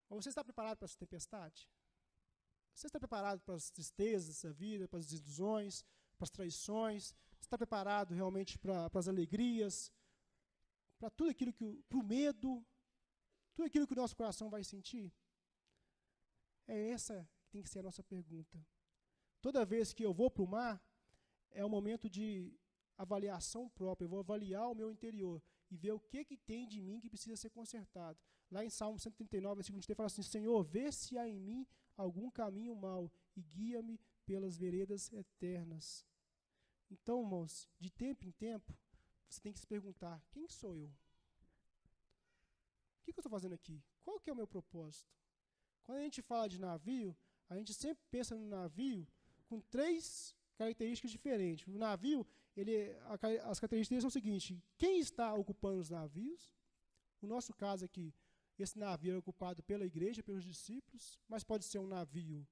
Mas você está preparado para essa tempestade? Você está preparado para as tristezas dessa vida, para as desilusões, para as traições? Você está preparado realmente para as alegrias? Para tudo aquilo para o medo? Tudo aquilo que o nosso coração vai sentir? É essa que tem que ser a nossa pergunta. Toda vez que eu vou para o mar, é um momento de avaliação própria. Eu vou avaliar o meu interior e ver o que tem de mim que precisa ser consertado. Lá em Salmo 139, versículo 23, fala assim: Senhor, vê se há em mim algum caminho mau e guia-me pelas veredas eternas. Então, irmãos, de tempo em tempo, você tem que se perguntar: quem sou eu? O que eu estou fazendo aqui? Qual que é o meu propósito? Quando a gente fala de navio, a gente sempre pensa no navio com três características diferentes. O navio, as características são o seguinte: quem está ocupando os navios? No nosso caso aqui, esse navio é ocupado pela igreja, pelos discípulos, mas pode ser um navio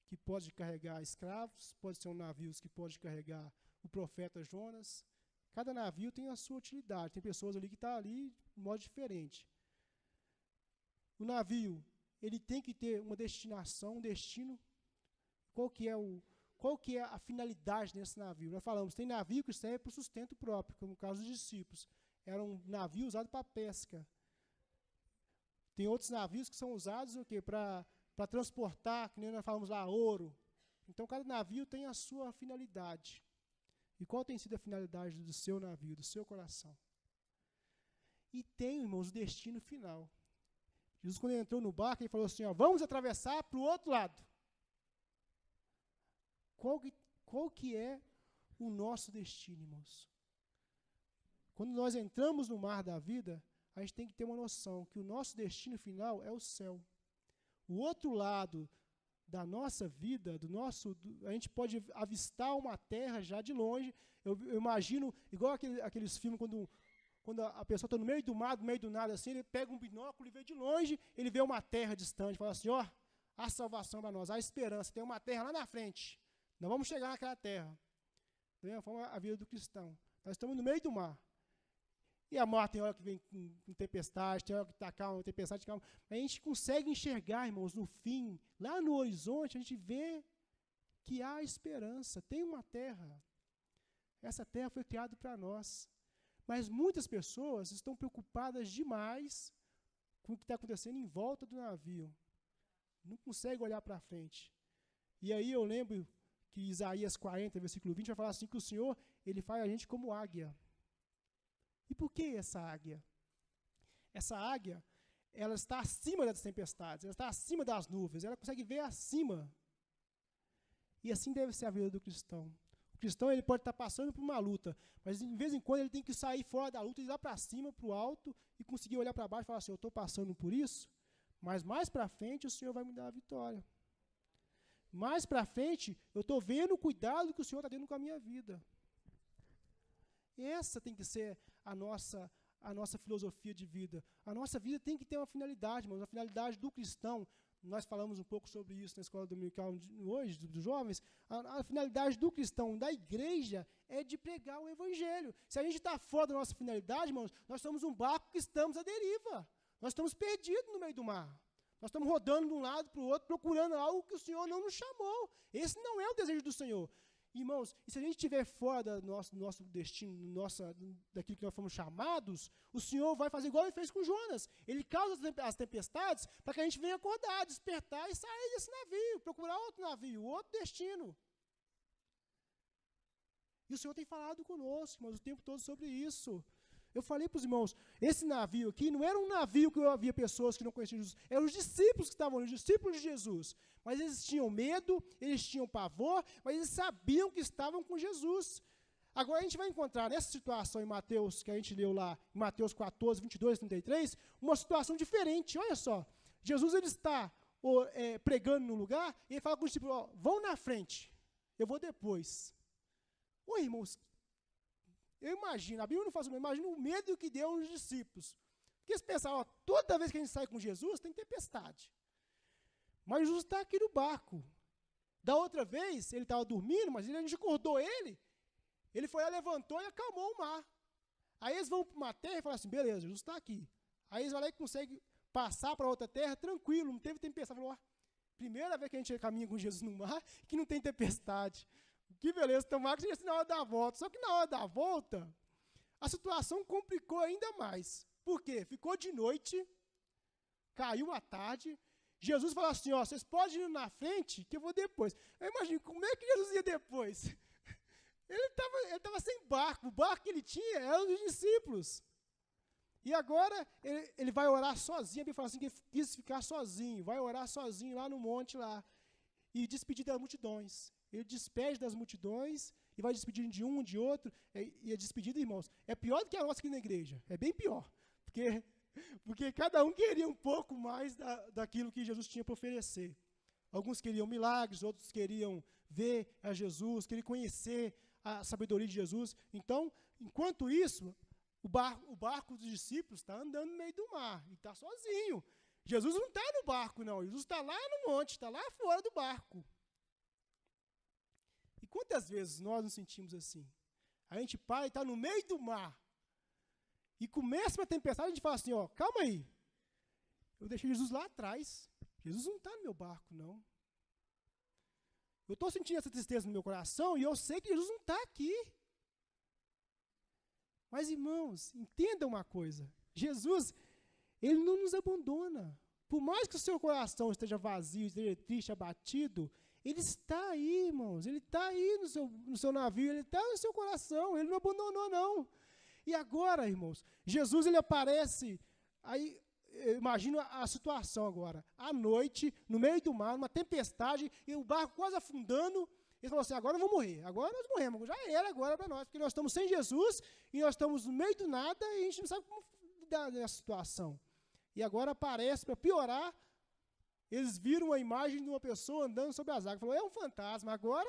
que pode carregar escravos, pode ser um navio que pode carregar o profeta Jonas. Cada navio tem a sua utilidade, tem pessoas ali que estão ali de modo diferente. O navio, ele tem que ter uma destinação, um destino. Qual que é a finalidade desse navio? Nós falamos, tem navio que serve para o sustento próprio, como no caso dos discípulos. Era um navio usado para pesca. Tem outros navios que são usados para transportar, que nem nós falamos lá, ouro. Então, cada navio tem a sua finalidade. E qual tem sido a finalidade do seu navio, do seu coração? E tem, irmãos, o destino final. Jesus, quando ele entrou no barco, ele falou assim, ó, vamos atravessar para o outro lado. Qual que é o nosso destino, irmãos? Quando nós entramos no mar da vida, a gente tem que ter uma noção que o nosso destino final é o céu. O outro lado da nossa vida, a gente pode avistar uma terra já de longe. Eu imagino, igual aqueles filmes, quando a pessoa está no meio do mar, no meio do nada, assim, ele pega um binóculo e vê de longe, ele vê uma terra distante, fala assim, ó, a salvação para nós, a esperança, tem uma terra lá na frente, nós vamos chegar naquela terra. Da mesma forma, a vida do cristão. Nós estamos no meio do mar. E a morte tem hora que vem com tempestade, tem hora que está calma, tempestade calma. Mas a gente consegue enxergar, irmãos, no fim, lá no horizonte, a gente vê que há esperança, tem uma terra. Essa terra foi criada para nós. Mas muitas pessoas estão preocupadas demais com o que está acontecendo em volta do navio. Não conseguem olhar para frente. E aí eu lembro que Isaías 40, versículo 20, vai falar assim que o Senhor, ele faz a gente como águia. E por que essa águia? Essa águia, ela está acima das tempestades, ela está acima das nuvens, ela consegue ver acima. E assim deve ser a vida do cristão. O cristão, ele pode estar passando por uma luta, mas de vez em quando ele tem que sair fora da luta, ir lá para cima, para o alto, e conseguir olhar para baixo e falar assim, eu estou passando por isso, mas mais para frente o Senhor vai me dar a vitória. Mais para frente, eu estou vendo o cuidado que o Senhor está tendo com a minha vida. Essa tem que ser a nossa filosofia de vida. A nossa vida tem que ter uma finalidade, irmãos, a finalidade do cristão. Nós falamos um pouco sobre isso na escola dominical hoje, dos jovens. A finalidade do cristão, da igreja, é de pregar o evangelho. Se a gente está fora da nossa finalidade, irmãos, nós somos um barco que estamos à deriva. Nós estamos perdidos no meio do mar. Nós estamos rodando de um lado para o outro, procurando algo que o Senhor não nos chamou. Esse não é o desejo do Senhor. Irmãos, e se a gente estiver fora do nosso destino, daquilo que nós fomos chamados, o Senhor vai fazer igual ele fez com Jonas. Ele causa as tempestades para que a gente venha acordar, despertar e sair desse navio, procurar outro navio, outro destino. E o Senhor tem falado conosco, irmãos, o tempo todo sobre isso. Eu falei para os irmãos, esse navio aqui não era um navio que havia pessoas que não conheciam Jesus, eram os discípulos que estavam ali, os discípulos de Jesus. Mas eles tinham medo, eles tinham pavor, mas eles sabiam que estavam com Jesus. Agora a gente vai encontrar nessa situação em Mateus, que a gente leu lá, em Mateus 14, 22 e 33, uma situação diferente. Olha só, Jesus ele está pregando no lugar e ele fala com os discípulos, ó, vão na frente, eu vou depois. Oi, irmãos, eu imagino, a Bíblia não faz o mesmo, imagino o medo que deu aos discípulos. Porque eles pensaram, ó, toda vez que a gente sai com Jesus, tem tempestade. Mas Jesus está aqui no barco. Da outra vez, ele estava dormindo, mas a gente acordou ele foi lá, levantou e acalmou o mar. Aí eles vão para uma terra e falam assim, beleza, Jesus está aqui. Aí eles vão lá e conseguem passar para outra terra tranquilo, não teve tempestade. Falou, ó, primeira vez que a gente caminha com Jesus no mar, que não tem tempestade. Que beleza, tomara que seja assim na hora da volta. Só que na hora da volta, a situação complicou ainda mais. Por quê? Ficou de noite, caiu a tarde, Jesus falou assim, ó, vocês podem ir na frente, que eu vou depois. Eu imagino, como é que Jesus ia depois? Ele estava sem barco, o barco que ele tinha era dos discípulos. E agora ele vai orar sozinho, ele fala assim, que ele quis ficar sozinho, vai orar sozinho lá no monte lá, e despedir das multidões. Ele despede das multidões e vai despedindo de um, de outro, e a despedida, irmãos, é pior do que a nossa aqui na igreja, é bem pior, porque cada um queria um pouco mais daquilo que Jesus tinha para oferecer. Alguns queriam milagres, outros queriam ver a Jesus, queriam conhecer a sabedoria de Jesus. Então, enquanto isso, o barco dos discípulos está andando no meio do mar, e está sozinho. Jesus não está no barco, não. Jesus está lá no monte, está lá fora do barco. E quantas vezes nós nos sentimos assim? A gente para e está no meio do mar. E começa uma tempestade, a gente fala assim, ó, calma aí. Eu deixei Jesus lá atrás. Jesus não está no meu barco, não. Eu estou sentindo essa tristeza no meu coração e eu sei que Jesus não está aqui. Mas, irmãos, entendam uma coisa. Jesus, ele não nos abandona. Por mais que o seu coração esteja vazio, esteja triste, abatido, ele está aí, irmãos. Ele está aí no seu navio, ele está no seu coração. Ele não abandonou, não. E agora, irmãos, Jesus ele aparece, aí imagina a situação agora, à noite, no meio do mar, uma tempestade, e o barco quase afundando. Ele falou assim, agora eu vou morrer, agora nós morremos, já era agora para nós, porque nós estamos sem Jesus, e nós estamos no meio do nada, e a gente não sabe como lidar nessa situação. E agora aparece, para piorar, eles viram a imagem de uma pessoa andando sobre as águas. Falaram, é um fantasma, agora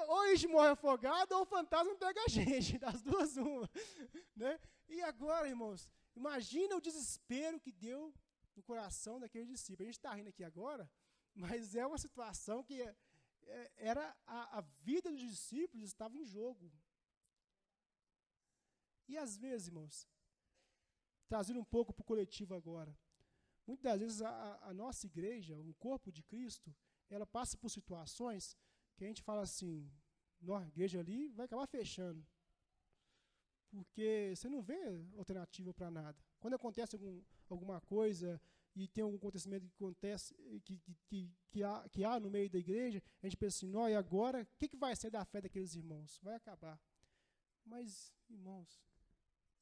ou a gente morre afogado ou o fantasma pega a gente, das duas uma. Né? E agora, irmãos, imagina o desespero que deu no coração daquele discípulo. A gente está rindo aqui agora, mas é uma situação que era a vida dos discípulos estava em jogo. E às vezes, irmãos, trazendo um pouco para o coletivo agora, muitas das vezes a nossa igreja, o corpo de Cristo, ela passa por situações que a gente fala assim, nossa, a igreja ali vai acabar fechando. Porque você não vê alternativa para nada. Quando acontece alguma coisa e tem algum acontecimento que acontece, que há no meio da igreja, a gente pensa assim, e agora, o que vai ser da fé daqueles irmãos? Vai acabar. Mas, irmãos,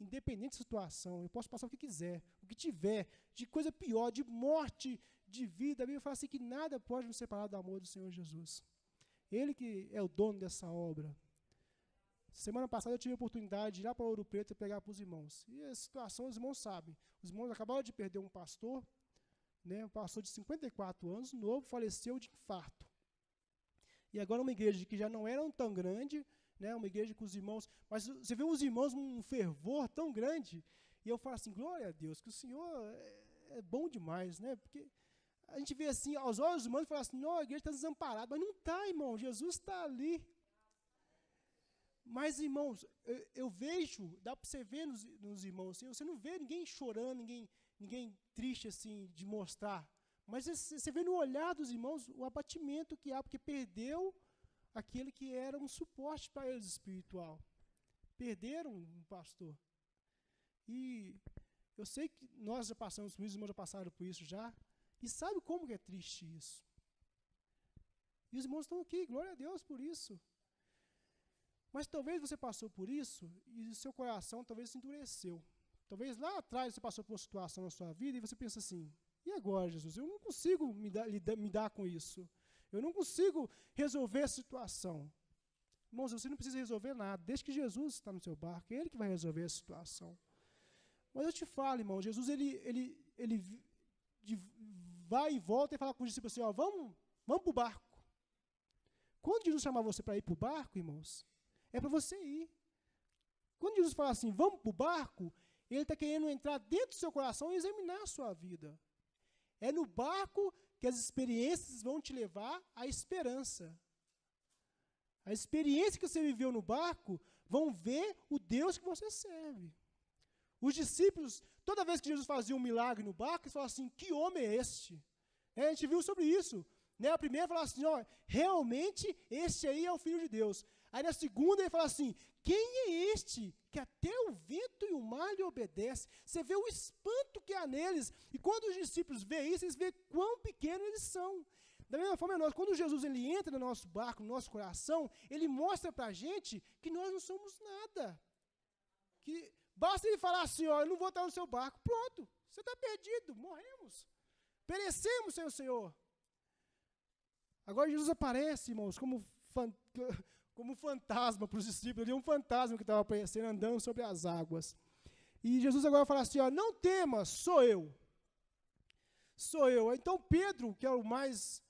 independente da situação, eu posso passar o que quiser, o que tiver, de coisa pior, de morte, de vida, a Bíblia fala assim que nada pode nos separar do amor do Senhor Jesus. Ele que é o dono dessa obra. Semana passada eu tive a oportunidade de ir lá para Ouro Preto e pregar para os irmãos. E a situação, os irmãos sabem. Os irmãos acabaram de perder um pastor, né, um pastor de 54 anos, novo, faleceu de infarto. E agora uma igreja que já não era tão grande, né, uma igreja com os irmãos, mas você vê os irmãos com um fervor tão grande, e eu falo assim, glória a Deus, que o Senhor é bom demais, né, porque a gente vê assim, aos olhos humanos, e fala assim, não, a igreja está desamparada, mas não está, irmão, Jesus está ali. Mas, irmãos, eu vejo, dá para você ver nos irmãos, assim, você não vê ninguém chorando, ninguém triste assim, de mostrar, mas você vê no olhar dos irmãos o abatimento que há, porque perdeu aquele que era um suporte para eles espiritual. Perderam um pastor. E eu sei que nós já passamos por isso, os irmãos já passaram por isso já, e sabe como que é triste isso? E os irmãos estão aqui, glória a Deus por isso. Mas talvez você passou por isso e o seu coração talvez se endureceu. Talvez lá atrás você passou por uma situação na sua vida e você pensa assim, e agora, Jesus? Eu não consigo me dar com isso. Eu não consigo resolver a situação. Irmãos, você não precisa resolver nada, desde que Jesus está no seu barco, é Ele que vai resolver a situação. Mas eu te falo, irmão, Jesus ele vai e volta e fala com os discípulos assim, vamos para o barco. Quando Jesus chamar você para ir para o barco, irmãos, é para você ir. Quando Jesus fala assim, vamos para o barco, Ele está querendo entrar dentro do seu coração e examinar a sua vida. É no barco que as experiências vão te levar à esperança. A experiência que você viveu no barco vão ver o Deus que você serve. Os discípulos, toda vez que Jesus fazia um milagre no barco, eles falavam assim, que homem é este? A gente viu sobre isso. A primeira falava assim, realmente este aí é o Filho de Deus. Aí na segunda ele fala assim, quem é este que até o vento e o mar lhe obedecem? Você vê o espanto que há neles. E quando os discípulos veem isso, eles veem quão pequenos eles são. Da mesma forma, quando Jesus ele entra no nosso barco, no nosso coração, ele mostra para a gente que nós não somos nada. Que basta ele falar assim, eu não vou estar no seu barco. Pronto, você está perdido, morremos. Perecemos sem o Senhor. Agora Jesus aparece, irmãos, como fantasma para os discípulos, ali um fantasma que estava aparecendo, andando sobre as águas. E Jesus agora fala assim, não temas, sou eu. Sou eu. Então Pedro, que é o mais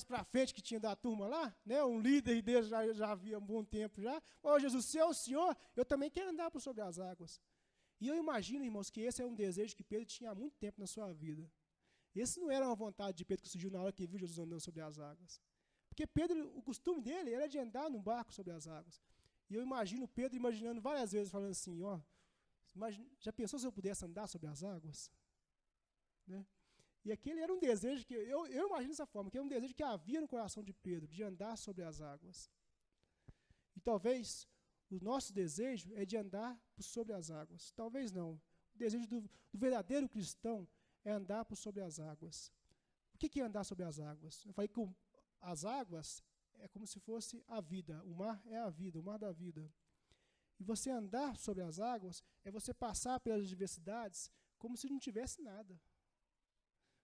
para frente que tinha da turma lá, né, um líder dele já havia um bom tempo já, Jesus, se é o Senhor, eu também quero andar por sobre as águas. E eu imagino, irmãos, que esse é um desejo que Pedro tinha há muito tempo na sua vida. Esse não era uma vontade de Pedro que surgiu na hora que viu Jesus andando sobre as águas. Porque Pedro, o costume dele era de andar num barco sobre as águas. E eu imagino Pedro imaginando várias vezes, falando assim, já pensou se eu pudesse andar sobre as águas? Né? E aquele era um desejo que, eu imagino dessa forma, que era um desejo que havia no coração de Pedro, de andar sobre as águas. E talvez o nosso desejo é de andar sobre as águas. Talvez não. O desejo do verdadeiro cristão é andar por sobre as águas. O que é andar sobre as águas? Eu falei que as águas é como se fosse a vida. O mar é a vida, o mar da vida. E você andar sobre as águas é você passar pelas adversidades como se não tivesse nada.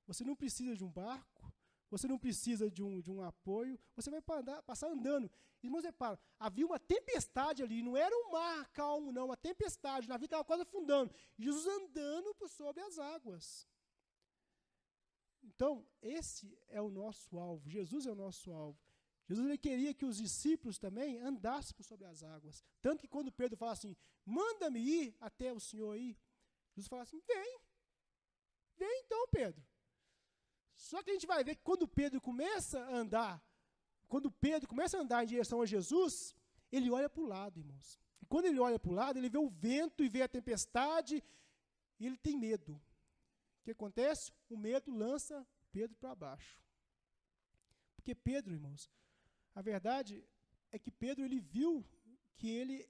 Você não precisa de um barco, você não precisa de um apoio, você vai passar andando. Irmãos, repara, havia uma tempestade ali, não era um mar calmo, não, uma tempestade, o navio estava quase afundando. E Jesus andando por sobre as águas. Então, esse é o nosso alvo. Jesus é o nosso alvo. Jesus ele queria que os discípulos também andassem por sobre as águas. Tanto que quando Pedro fala assim, manda-me ir até o Senhor aí, Jesus fala assim, vem então, Pedro. Só que a gente vai ver que quando Pedro começa a andar em direção a Jesus, ele olha para o lado, irmãos. E quando ele olha para o lado, ele vê o vento e vê a tempestade, e ele tem medo. O que acontece? O medo lança Pedro para baixo. Porque Pedro, irmãos, a verdade é que Pedro ele viu que ele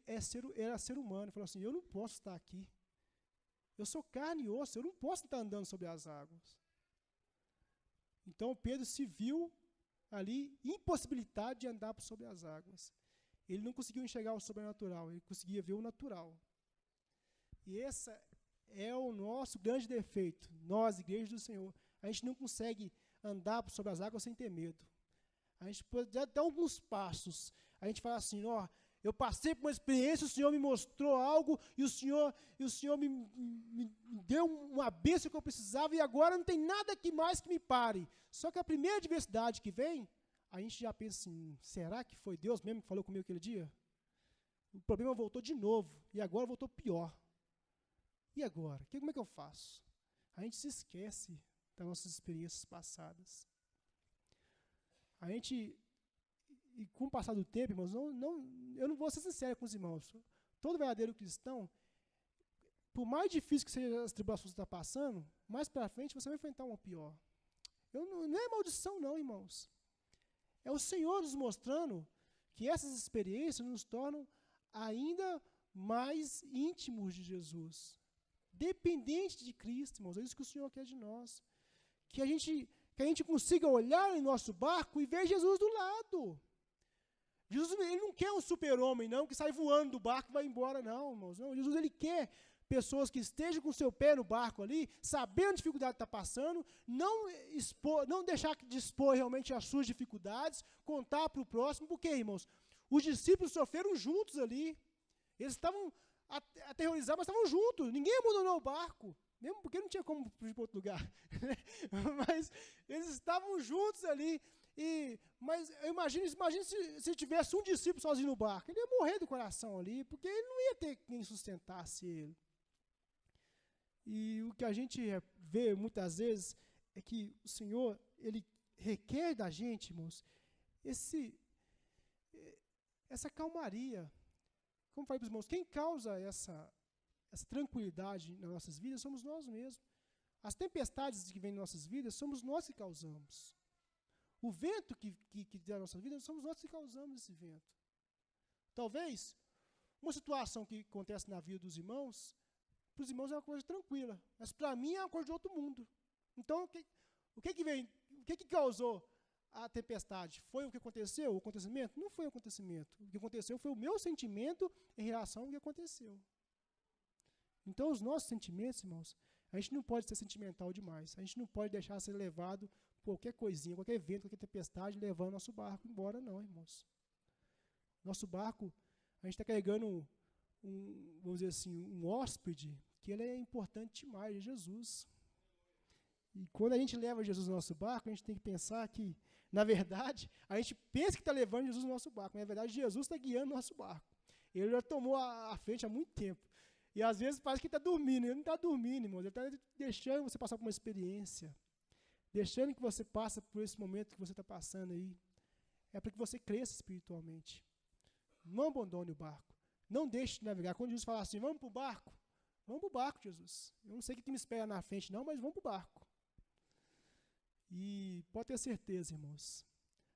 era ser humano. Ele falou assim, eu não posso estar aqui. Eu sou carne e osso, eu não posso estar andando sobre as águas. Então Pedro se viu ali impossibilitado de andar sobre as águas. Ele não conseguiu enxergar o sobrenatural, ele conseguia ver o natural. E esse é o nosso grande defeito. Nós, igreja do Senhor, a gente não consegue andar sobre as águas sem ter medo. A gente pode dar alguns passos. A gente fala assim, ó, eu passei por uma experiência, o Senhor me mostrou algo, e o Senhor me deu uma bênção que eu precisava, e agora não tem nada que mais que me pare. Só que a primeira adversidade que vem, a gente já pensa assim, será que foi Deus mesmo que falou comigo aquele dia? O problema voltou de novo, e agora voltou pior. E agora? Como é que eu faço? A gente se esquece das nossas experiências passadas. E com o passar do tempo, irmãos, eu não vou ser sincero com os irmãos. Todo verdadeiro cristão, por mais difícil que sejam as tribulações que você está passando, mais para frente você vai enfrentar uma pior. Não é maldição não, irmãos. É o Senhor nos mostrando que essas experiências nos tornam ainda mais íntimos de Jesus. Dependente de Cristo, irmãos. É isso que o Senhor quer de nós. Que a gente consiga olhar em nosso barco e ver Jesus do lado. Jesus ele não quer um super-homem, não, que sai voando do barco e vai embora, não, irmãos. Não, Jesus ele quer pessoas que estejam com o seu pé no barco ali, sabendo a dificuldade que está passando, não deixar de expor realmente as suas dificuldades, contar para o próximo, porque, irmãos, os discípulos sofreram juntos ali. Eles estavam aterrorizados, mas estavam juntos. Ninguém abandonou o barco, mesmo porque não tinha como fugir para outro lugar. Mas eles estavam juntos ali. Mas imagine se tivesse um discípulo sozinho no barco. Ele ia morrer do coração ali, porque ele não ia ter quem sustentasse ele. E o que a gente vê muitas vezes é que o Senhor, ele requer da gente, irmãos, essa calmaria. Como falei para os irmãos, quem causa essa tranquilidade nas nossas vidas somos nós mesmos. As tempestades que vêm nas nossas vidas somos nós que causamos. O vento que dá na nossa vida somos nós que causamos esse vento. Talvez uma situação que acontece na vida dos irmãos, para os irmãos é uma coisa tranquila, mas para mim é uma coisa de outro mundo. Então, o que causou a tempestade? Foi o que aconteceu? O acontecimento? Não foi o acontecimento. O que aconteceu foi o meu sentimento em relação ao que aconteceu. Então, os nossos sentimentos, irmãos, a gente não pode ser sentimental demais. A gente não pode deixar ser levado por qualquer coisinha, qualquer vento, qualquer tempestade, levando nosso barco embora, não, irmãos. Nosso barco, a gente está carregando vamos dizer assim, um hóspede, que ele é importante demais, é Jesus. E quando a gente leva Jesus no nosso barco, a gente tem que pensar que, na verdade, a gente pensa que está levando Jesus no nosso barco, mas na verdade Jesus está guiando o nosso barco. Ele já tomou a frente há muito tempo. E às vezes parece que ele está dormindo. Ele não está dormindo, irmão. Ele está deixando você passar por uma experiência. Deixando que você passe por esse momento que você está passando aí. É para que você cresça espiritualmente. Não abandone o barco. Não deixe de navegar. Quando Jesus fala assim, vamos para o barco. Vamos para o barco, Jesus. Eu não sei o que me espera na frente, não, mas vamos para o barco. E pode ter certeza, irmãos.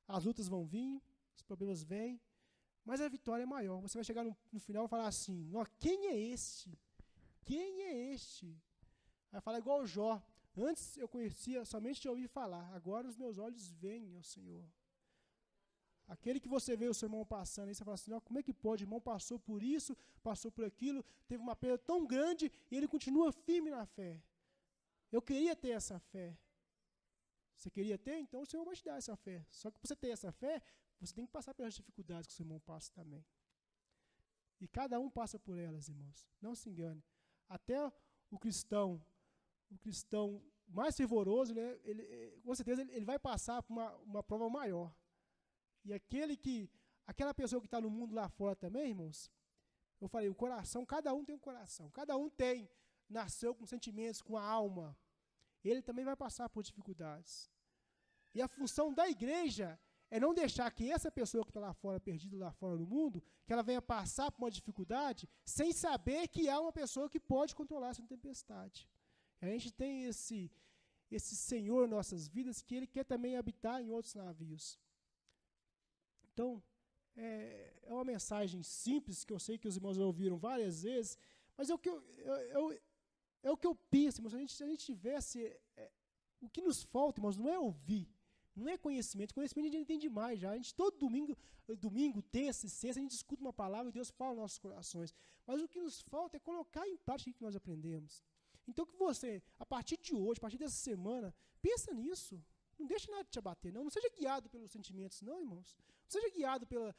As lutas vão vir, os problemas vêm, mas a vitória é maior. Você vai chegar no final e falar assim, quem é este? Quem é este? Vai falar igual o Jó. Antes eu conhecia somente de ouvir falar. Agora os meus olhos veem, ó Senhor. Aquele que você vê o seu irmão passando, aí você fala assim, como é que pode? O irmão passou por isso, passou por aquilo, teve uma perda tão grande e ele continua firme na fé. Eu queria ter essa fé. Você queria ter? Então o Senhor vai te dar essa fé. Só que para você ter essa fé, você tem que passar pelas dificuldades que o seu irmão passa também. E cada um passa por elas, irmãos. Não se engane. Até o cristão mais fervoroso, com certeza ele vai passar por uma prova maior. E aquela pessoa que está no mundo lá fora também, irmãos, eu falei, o coração, cada um tem um coração, cada um nasceu com sentimentos, com a alma. Ele também vai passar por dificuldades. E a função da igreja é não deixar que essa pessoa que está lá fora, perdida lá fora no mundo, que ela venha passar por uma dificuldade sem saber que há uma pessoa que pode controlar essa tempestade. A gente tem esse Senhor em nossas vidas que Ele quer também habitar em outros navios. Então, é uma mensagem simples, que eu sei que os irmãos já ouviram várias vezes, mas é o que eu penso, irmãos. Se a gente tivesse... o que nos falta, irmãos, não é ouvir, não é conhecimento. Conhecimento a gente entende demais já. A gente todo domingo, terça e sexta, a gente escuta uma palavra e Deus fala nos nossos corações. Mas o que nos falta é colocar em prática o que nós aprendemos. Então que você, a partir de hoje, a partir dessa semana, pensa nisso. Não deixe nada te abater, não. Não seja guiado pelos sentimentos, não, irmãos. Não seja guiado pela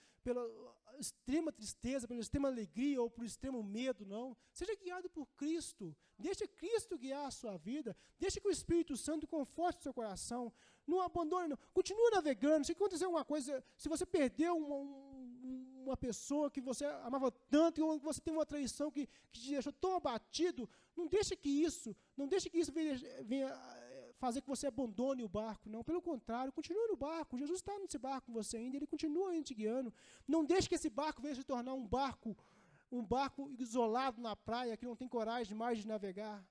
extrema tristeza, pela extrema alegria ou pelo extremo medo, não. Seja guiado por Cristo. Deixe Cristo guiar a sua vida. Deixe que o Espírito Santo conforte o seu coração. Não abandone, não. Continue navegando. Se acontecer alguma coisa, se você perdeu uma pessoa que você amava tanto, ou que você tem uma traição que te deixou tão abatido, não deixe que isso venha fazer que você abandone o barco, não. Pelo contrário, continue no barco. Jesus está nesse barco com você ainda, Ele continua te guiando. Não deixe que esse barco venha se tornar um barco isolado na praia, que não tem coragem mais de navegar.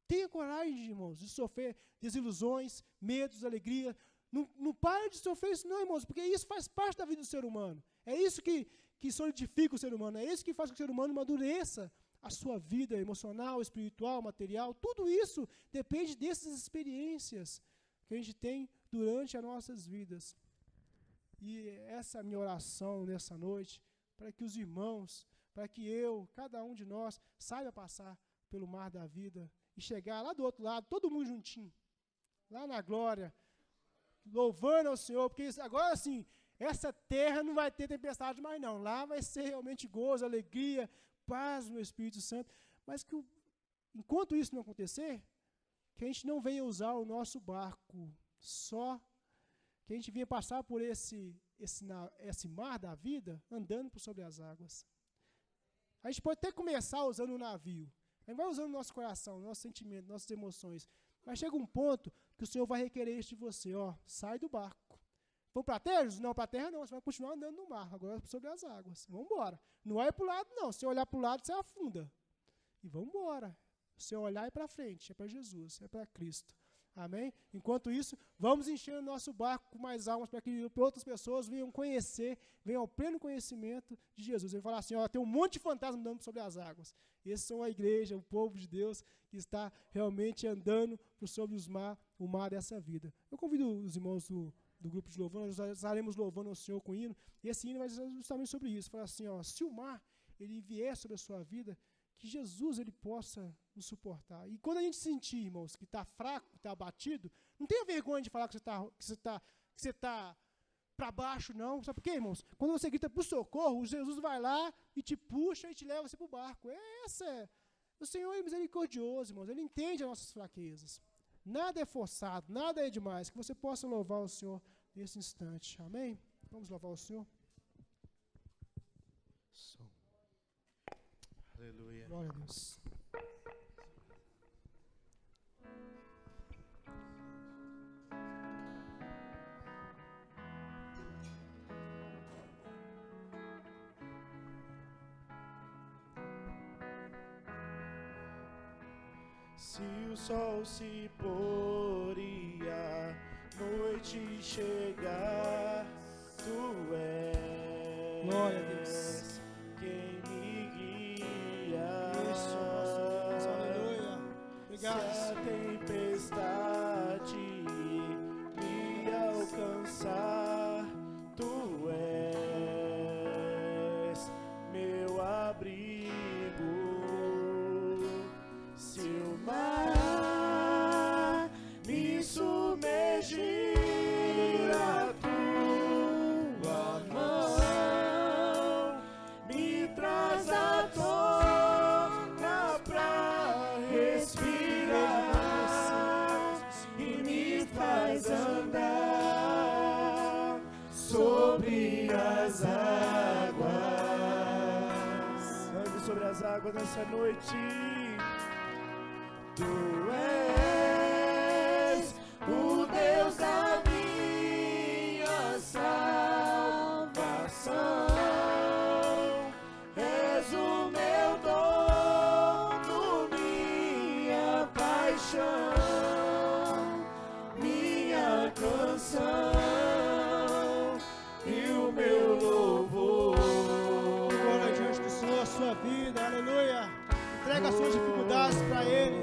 Tenha coragem, irmãos, de sofrer desilusões, medos, alegria. Não pare de sofrer isso não, irmãos, porque isso faz parte da vida do ser humano. É isso que solidifica o ser humano, é isso que faz com que o ser humano amadureça a sua vida emocional, espiritual, material. Tudo isso depende dessas experiências que a gente tem durante as nossas vidas. E essa é a minha oração nessa noite, para que os irmãos, para que cada um de nós, saiba passar pelo mar da vida e chegar lá do outro lado, todo mundo juntinho, lá na glória, louvando ao Senhor, porque agora sim, essa terra não vai ter tempestade mais não, lá vai ser realmente gozo, alegria, paz no Espírito Santo, mas que enquanto isso não acontecer, que a gente não venha usar o nosso barco só, que a gente venha passar por esse mar da vida, andando por sobre as águas. A gente pode até começar usando o navio, a gente vai usando o nosso coração, nossos sentimentos, nossas emoções, mas chega um ponto que o Senhor vai requerer isso de você, sai do barco. Vamos para a terra? Não, para a terra não, você vai continuar andando no mar, agora sobre as águas. Vamos embora. Não olha para o lado, não. Se você olhar para o lado, você afunda. E vamos embora. Se você olhar é para frente, é para Jesus, é para Cristo. Amém? Enquanto isso, vamos enchendo o nosso barco com mais almas para que outras pessoas venham conhecer, venham ao pleno conhecimento de Jesus. Ele fala assim, tem um monte de fantasmas andando sobre as águas. Esses são a igreja, o povo de Deus que está realmente andando por sobre o mar dessa vida. Eu convido os irmãos do grupo de louvor, nós estaremos louvando ao Senhor com hino, e esse hino vai ser justamente sobre isso. Fala assim, se o mar ele vier sobre a sua vida, que Jesus ele possa nos suportar. E quando a gente sentir, irmãos, que está fraco, que está abatido, não tenha vergonha de falar que você está para baixo, não. Sabe por quê, irmãos? Quando você grita por socorro, Jesus vai lá e te puxa e te leva você para o barco. O Senhor é misericordioso, irmãos. Ele entende as nossas fraquezas. Nada é forçado, nada é demais. Que você possa louvar o Senhor nesse instante. Amém? Vamos louvar o Senhor? Aleluia. Glória a Deus. Se o sol se pôr e a noite chegar, tu és Glória a Deus. quem me guia. Isso, nosso Deus, aleluia. Obrigado, Se a tempestade me alcançar, tu és meu abrigo. Se o mar me submergir, a tua mão as águas. Ande sobre as águas nessa noite. Tu és o Deus da minha salvação. És o meu dono, minha paixão, minha canção e o meu louvor. Agora diante do Senhor, a sua vida, aleluia. Entrega as suas dificuldades para Ele.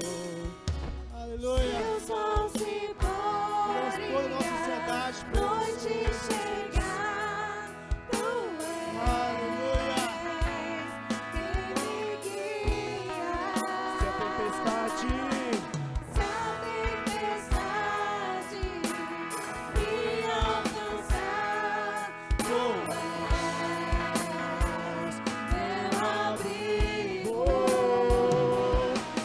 Aleluia. Seus mãos se forem, toda a nossa ansiedade por noite chegar, Tu és quem me guia. Se a tempestade Se a tempestade me alcançar, Tu és meu abrigo.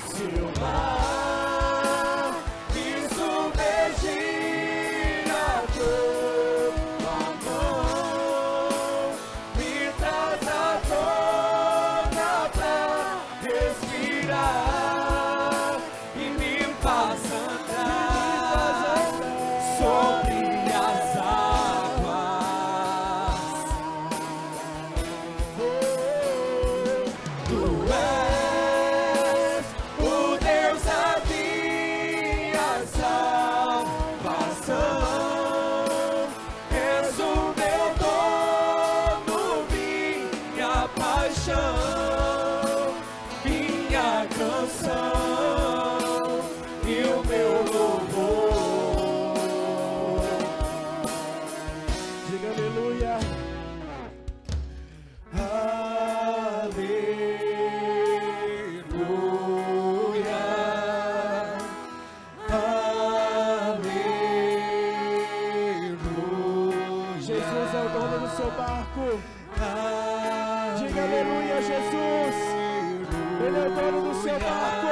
se o mar me submergir a tua mão, me traz a tona pra respirar e me faz andar sobre as águas. Tu és o Deus da minha salvação. És o meu dono, minha paixão, minha canção e o meu louvor. Diga aleluia. Aleluia. Aleluia. Jesus é o dono do seu barco. Diga aleluia, Jesus. Ele é o dono do seu barco.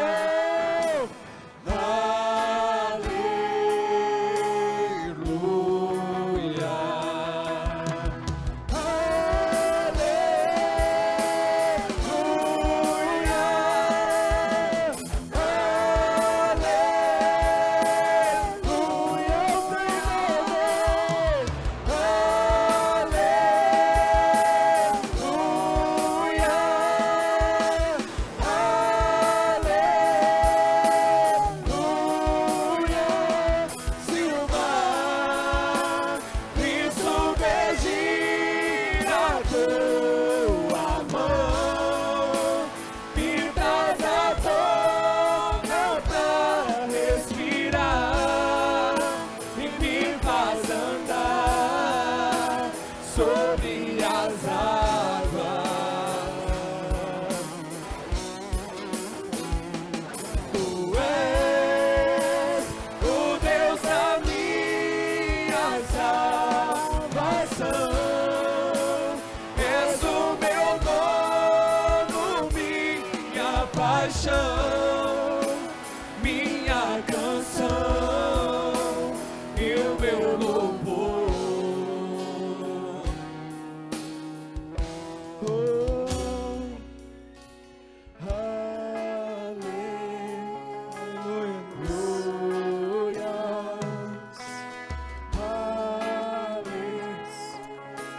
Sobre as águas, Tu és o Deus da minha salvação. És o meu dono, minha paixão, minha canção e o meu louvor.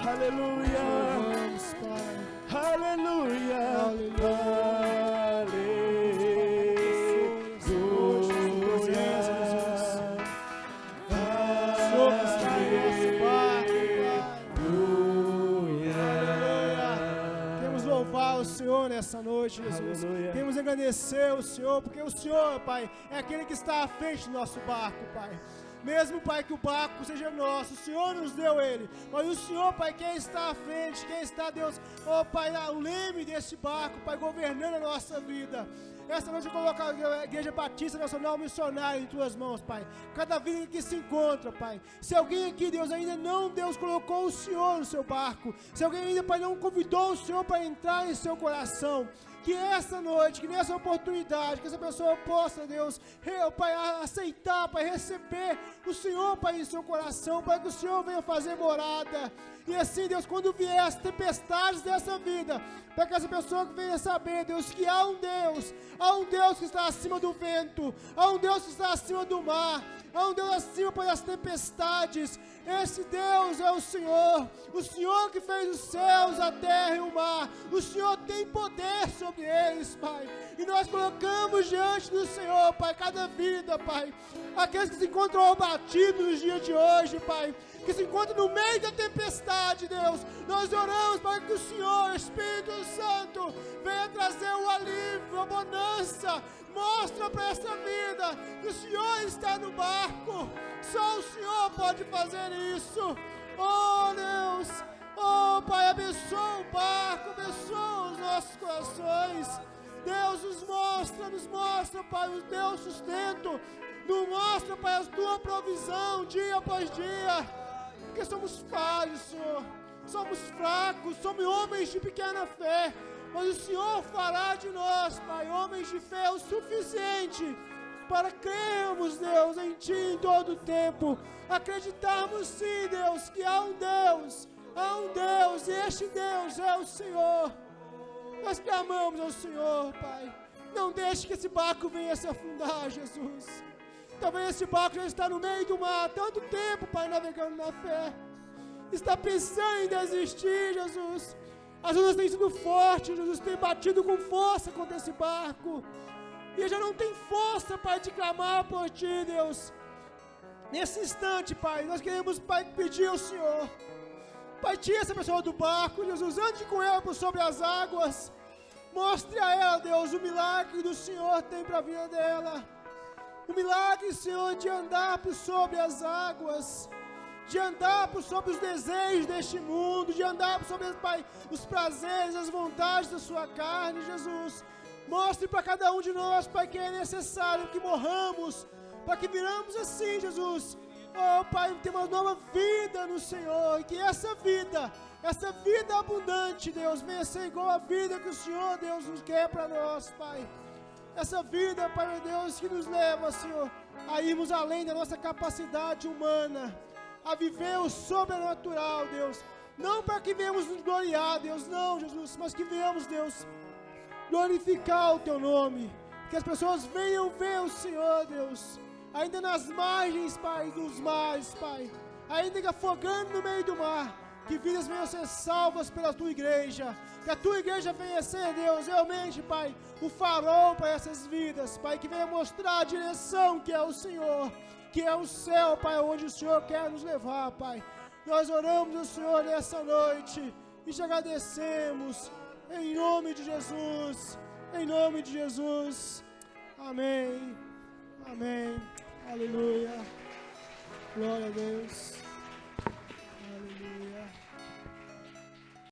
Aleluia, Vamos, Pai. aleluia, Senhor que está em nosso barco, Pai. Aleluia. Queremos louvar o Senhor nessa noite, Jesus. Aleluia. Queremos agradecer o Senhor, porque o Senhor, Pai, é aquele que está à frente do nosso barco, Pai. Mesmo, Pai, que o barco seja nosso, o Senhor nos deu ele. Mas o Senhor, Pai, quem está à frente, quem está, Deus, ó Pai, o leme desse barco, Pai, governando a nossa vida. Esta noite eu coloco a Igreja Batista Nacional Missionária em Tuas mãos, Pai. Cada vida que se encontra, Pai. Se alguém aqui, Deus, ainda não, Deus, colocou o Senhor no seu barco. Se alguém ainda, Pai, não convidou o Senhor para entrar em seu coração. que essa noite, que nessa oportunidade, que essa pessoa possa, Deus, Pai, aceitar, Pai, receber o Senhor, Pai, em seu coração, Pai, que o Senhor venha fazer morada. E assim, Deus, quando vier as tempestades dessa vida, para que essa pessoa venha saber, Deus, que há um Deus que está acima do vento, há um Deus que está acima do mar, há um Deus acima, Pai, das tempestades. Esse Deus é o Senhor que fez os céus, a terra e o mar. O Senhor tem poder sobre eles, Pai. E nós colocamos diante do Senhor, Pai, cada vida, Pai. Aqueles que se encontram abatidos nos dias de hoje, Pai, que se encontram no meio da tempestade, Deus. Nós oramos para que o Senhor, Espírito Santo, venha trazer o alívio, a bonança. Mostra para essa vida que o Senhor está no barco. Só o Senhor pode fazer isso. Oh, Deus. Oh, Pai, abençoa o barco, abençoa os nossos corações. Deus, nos mostra, Pai, o teu sustento. Nos mostra, Pai, a tua provisão dia após dia. Porque somos falhos, Senhor. Somos fracos, somos homens de pequena fé. Mas o Senhor fará de nós, Pai, homens de fé o suficiente para crermos, Deus, em Ti em todo o tempo. Acreditarmos sim, Deus, que há um Deus, e este Deus é o Senhor. Nós clamamos ao Senhor, Pai. Não deixe que esse barco venha se afundar, Jesus. Talvez esse barco já está no meio do mar há tanto tempo, Pai, navegando na fé. Está pensando em desistir, Jesus. As ondas têm sido fortes, Jesus tem batido com força contra esse barco. E ele já não tem força, Pai, de clamar por Ti, Deus. Nesse instante, Pai, nós queremos, Pai, pedir ao Senhor. Pai, tira essa pessoa do barco, Jesus, ande com ela por sobre as águas. Mostre a ela, Deus, o milagre do Senhor tem para a vida dela. O milagre, Senhor, de andar por sobre as águas. De andar por sobre os desejos deste mundo, de andar por sobre, Pai, os prazeres, as vontades da sua carne, Jesus. Mostre para cada um de nós, Pai, que é necessário que morramos, para que viramos assim, Jesus. Oh, Pai, ter uma nova vida no Senhor, e que essa vida abundante, Deus, venha ser igual à vida que o Senhor, Deus, nos quer para nós, Pai. Essa vida, Pai, meu Deus, que nos leva, Senhor, a irmos além da nossa capacidade humana, a viver o sobrenatural, Deus. Não para que venhamos nos gloriar, Deus, não, Jesus, mas que venhamos, Deus, glorificar o Teu nome. Que as pessoas venham ver o Senhor, Deus, ainda nas margens, Pai, dos mares, Pai, ainda que afogando no meio do mar, que vidas venham ser salvas pela Tua igreja. Que a Tua igreja venha ser, Deus, realmente, Pai, o farol para essas vidas, Pai, que venha mostrar a direção que é o Senhor, que é o céu, Pai, onde o Senhor quer nos levar, Pai. Nós oramos ao Senhor nessa noite e te agradecemos, em nome de Jesus, em nome de Jesus. Amém, amém, aleluia, glória a Deus.